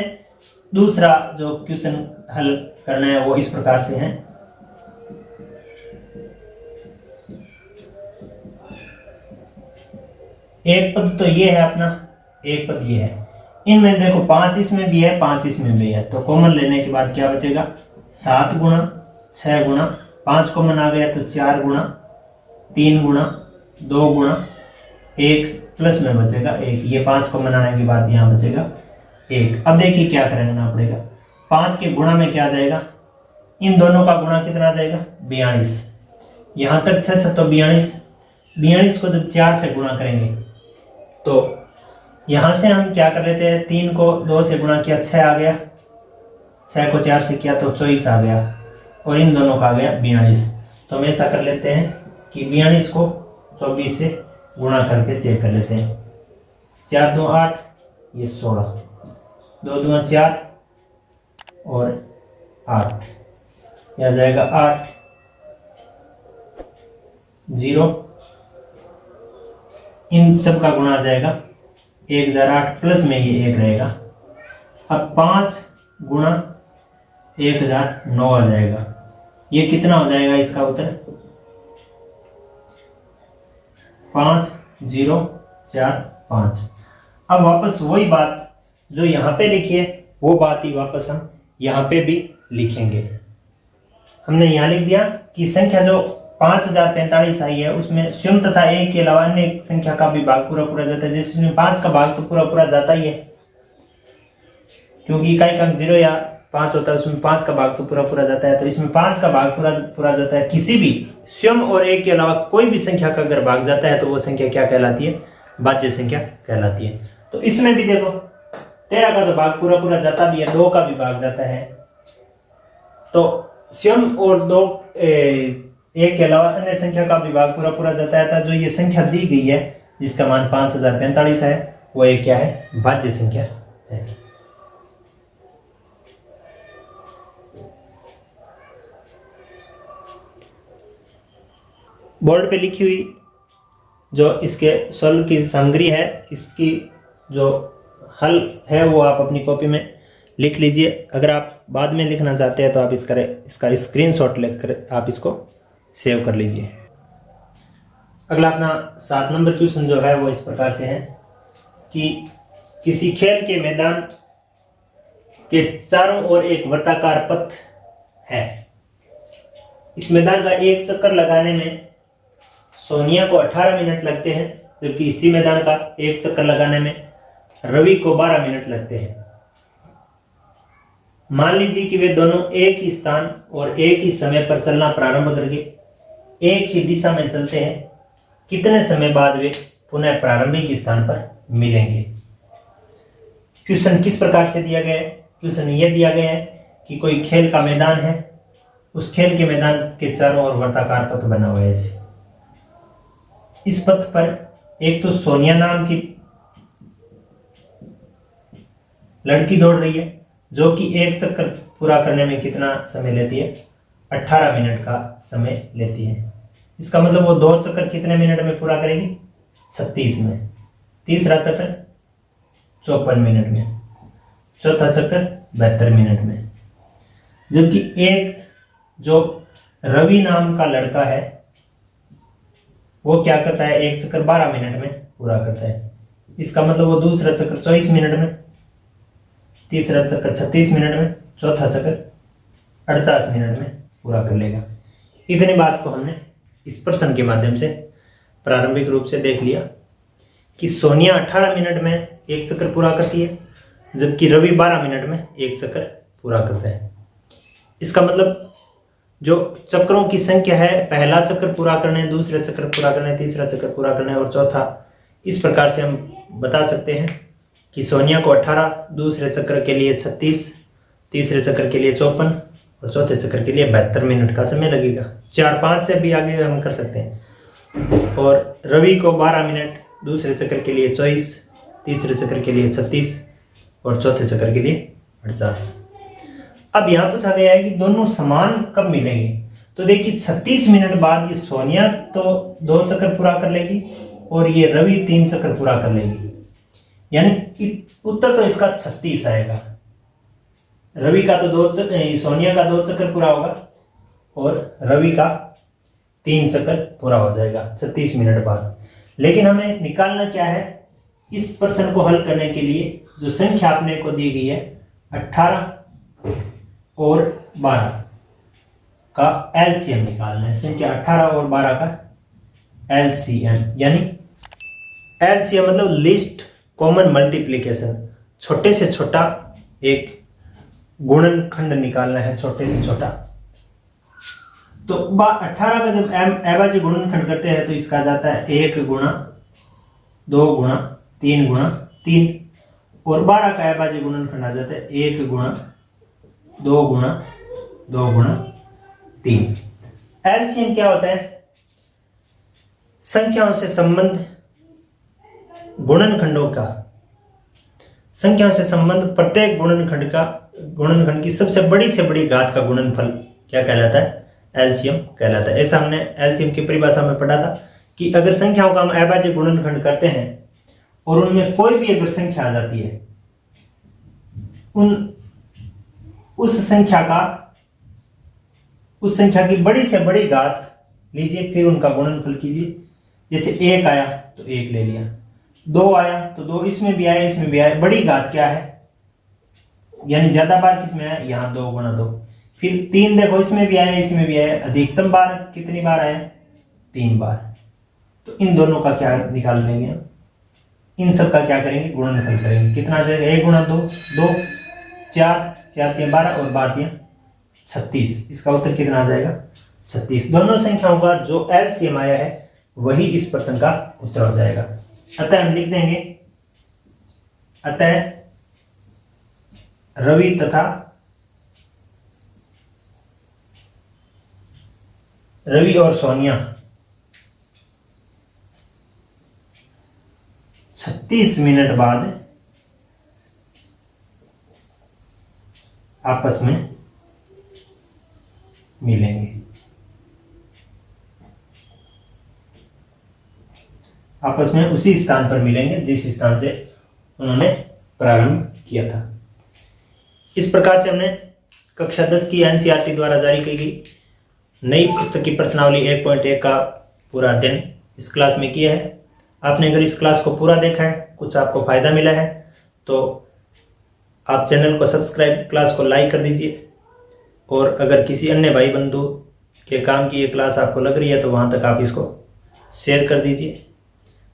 दूसरा जो क्वेश्चन हल करना है वो इस प्रकार से है। एक पद तो ये है अपना, एक पद ये है, इनमें देखो 5 इसमें भी है 5 इसमें भी है, तो कॉमन लेने के बाद क्या बचेगा 7 गुणा 6 गुणा 5 कॉमन आ गया तो 4 गुणा 3 गुणा 2 गुणा 1 प्लस में बचेगा 1, ये 5 कॉमन आने के बाद यहाँ बचेगा 1। अब देखिए क्या करना पड़ेगा, 5 के गुणा में क्या आ जाएगा, इन दोनों का गुणा कितना आ जाएगा 42, यहाँ तक 6 तो 42 को जब 4 से गुणा करेंगे तो यहां से हम क्या कर लेते हैं, 3 को 2 से गुणा किया 6 आ गया, 6 को 4 से किया तो 24 आ गया, और इन दोनों का आ गया 42। तो हम ऐसा कर लेते हैं कि 42 को 24 से गुणा करके चेक कर लेते हैं। 4 2 8, ये 16, 2 2 4 और 8, यह आ जाएगा 8 0, इन सब का गुणा आ जाएगा 1008 प्लस में ये 1 रहेगा। अब 5 गुणा 1009 आ जाएगा, ये कितना हो जाएगा इसका उत्तर 5045। अब वापस वही बात जो यहाँ पे लिखी है वो बात ही वापस हम यहाँ पे भी लिखेंगे। हमने यहाँ लिख दिया कि संख्या जो 5045 आई है उसमें स्वयं तथा एक के अलावा अन्य संख्या का भी भाग पूरा पूरा जाता है, जिसमें 5 का भाग तो पूरा पूरा जाता ही है, क्योंकि इकाई का 0 या 5 होता है उसमें 5 का भाग तो पूरा पूरा जाता है, तो इसमें 5 का भाग पूरा पूरा जाता है। किसी भी स्वयं और एक के अलावा कोई भी संख्या का अगर भाग जाता है तो वो संख्या क्या कहलाती है, भाज्य संख्या कहलाती है। तो इसमें भी देखो 13 का तो भाग पूरा पूरा जाता भी है, 2 का भी भाग जाता है, तो स्वयं और 2 एक के अलावा अन्य संख्या का भी भाग पूरा पूरा जाता है। जो ये संख्या दी गई है जिसका मान 5045 है वो एक क्या है, भाज्य संख्या है। बोर्ड पे लिखी हुई जो इसके सॉल्व की सामग्री है, इसकी जो हल है वो आप अपनी कॉपी में लिख लीजिए। अगर आप बाद में लिखना चाहते हैं तो आप इसका स्क्रीनशॉट लेकर आप इसको सेव कर लीजिए। अगला अपना 7 नंबर क्वेश्चन जो है वो इस प्रकार से है कि किसी खेल के मैदान के चारों ओर एक वृत्ताकार पथ है। इस मैदान का एक चक्कर लगाने में सोनिया को 18 मिनट लगते हैं जबकि इसी मैदान का एक चक्कर लगाने में रवि को 12 मिनट लगते हैं। मान लीजिए कि वे दोनों एक ही स्थान और एक ही समय पर चलना प्रारंभ करके एक ही दिशा में चलते हैं, कितने समय बाद वे पुनः प्रारंभिक स्थान पर मिलेंगे। क्वेश्चन किस प्रकार से दिया गया है? क्वेश्चन यह दिया गया है कि कोई खेल का मैदान है, उस खेल के मैदान के चारों ओर वर्ताकार पथ बना हुआ है। ऐसे इस पथ पर एक तो सोनिया नाम की लड़की दौड़ रही है, जो कि एक चक्कर पूरा करने में कितना समय लेती है? 18 मिनट का समय लेती है। इसका मतलब वो 2 चक्कर कितने मिनट में पूरा करेगी? 36 में। तीसरा चक्कर 54 मिनट में, चौथा चक्कर 72 मिनट में। जबकि एक जो रवि नाम का लड़का है वो क्या करता है? एक चक्कर 12 मिनट में पूरा करता है। इसका मतलब वो दूसरा चक्कर 24 मिनट में, तीसरा चक्कर 36 मिनट में, चौथा चक्कर 48 मिनट में पूरा कर लेगा। इतनी बात को हमने इस प्रश्न के माध्यम से प्रारंभिक रूप से देख लिया कि सोनिया 18 मिनट में एक चक्कर पूरा करती है, जबकि रवि 12 मिनट में एक चक्कर पूरा करता है। इसका मतलब जो चक्रों की संख्या है, पहला चक्कर पूरा करने, दूसरा चक्कर पूरा करने, तीसरा चक्कर पूरा करने और चौथा, इस प्रकार से हम बता सकते हैं कि सोनिया को 18, दूसरे चक्र के लिए 36, तीसरे चक्र के लिए 54 और चौथे चक्र के लिए 72 मिनट का समय लगेगा। 4-5 से भी आगे हम कर सकते हैं। और रवि को 12 मिनट, दूसरे चक्र के लिए 24, तीसरे चक्र के लिए 36 और चौथे चक्र के लिए 50। अब यहाँ पूछा गया है कि दोनों समान कब मिलेंगे। तो देखिए 36 मिनट बाद ये सोनिया तो 2 चक्कर पूरा कर लेगी और ये रवि 3 चक्कर पूरा कर लेगी, यानी उत्तर तो इसका 36 आएगा। रवि का तो 2 चक्कर, सोनिया का 2 चक्कर पूरा होगा और रवि का 3 चक्कर पूरा हो जाएगा 36 मिनट बाद। लेकिन हमें निकालना क्या है? इस प्रश्न को हल करने के लिए जो संख्या अपने को दी गई है 18 और 12 का एलसीएम निकालना है। संख्या 18 और 12 का एलसीएम, यानी एलसीएम मतलब लीस्ट कॉमन मल्टीप्लिकेशन, छोटे से छोटा एक गुणनखंड निकालना है, छोटे से छोटा। तो 18 का जब अभाज्य गुणनखंड करते हैं तो इसका जाता है 1 गुणा 2 गुणा 3 गुणा 3, और 12 का अभाज्य गुणनखंड आ जाता है 1 गुणा 2 गुणा 2 गुणा 3। एलसीएम क्या होता है? संख्याओं से संबंध गुणनखंडों का, संख्याओं से संबंध प्रत्येक गुणनखंड की सबसे बड़ी से बड़ी घात का गुणनफल क्या कहलाता है? एलसीएम कहलाता है। ऐसा हमने एलसीएम की परिभाषा में पढ़ा था कि अगर संख्याओं का हम अभाज्य गुणनखंड करते हैं और उनमें कोई भी अगर संख्या आ जाती है, उस संख्या की बड़ी से बड़ी घात लीजिए, फिर उनका गुणनफल कीजिए। जैसे 1 आया तो 1 ले लिया, 2 आया तो 2, इसमें भी आया इसमें भी आया, बड़ी घात क्या है? यानी ज्यादा बार किसमें आया? यहाँ 2 गुणा 2। फिर 3 देखो, इसमें भी आया इसमें भी आया, अधिकतम बार कितनी बार आया? 3 बार। तो इन दोनों का क्या निकाल देंगे हम? इन सब का क्या करेंगे? गुणनफल करेंगे। कितना आ जाएगा? 1 गुणा 2 2, 4 4 3 12 और 12 3 36। इसका उत्तर कितना आ जाएगा? 36। दोनों संख्याओं का जो एलसीएम आया है वही इस प्रश्न का उत्तर हो जाएगा। अतः हम लिख देंगे, अतः रवि और सोनिया 36 मिनट बाद आपस में मिलेंगे। आपस में उसी स्थान पर मिलेंगे जिस स्थान से उन्होंने प्रारंभ किया था। इस प्रकार से हमने कक्षा 10 की एनसीईआरटी द्वारा जारी की गई नई पुस्तक की प्रश्नावली 1.1 का पूरा अध्ययन इस क्लास में किया है। आपने अगर इस क्लास को पूरा देखा है, कुछ आपको फायदा मिला है, तो आप चैनल को सब्सक्राइब, क्लास को लाइक कर दीजिए। और अगर किसी अन्य भाई बंधु के काम की ये क्लास आपको लग रही है तो वहाँ तक आप इसको शेयर कर दीजिए।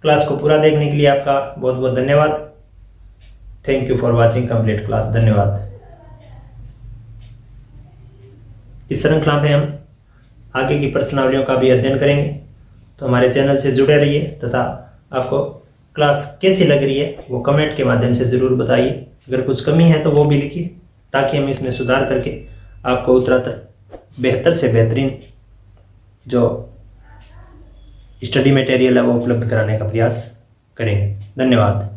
क्लास को पूरा देखने के लिए आपका बहुत बहुत धन्यवाद। Thank you for watching complete class. धन्यवाद। इस श्रृंखला में हम आगे की प्रश्नावलियों का भी अध्ययन करेंगे, तो हमारे चैनल से जुड़े रहिए तथा आपको क्लास कैसी लग रही है वो कमेंट के माध्यम से ज़रूर बताइए। अगर कुछ कमी है तो वो भी लिखिए, ताकि हम इसमें सुधार करके आपको उत्तरोत्तर बेहतर से बेहतरीन जो स्टडी मटेरियल है वो उपलब्ध कराने का प्रयास करेंगे। धन्यवाद।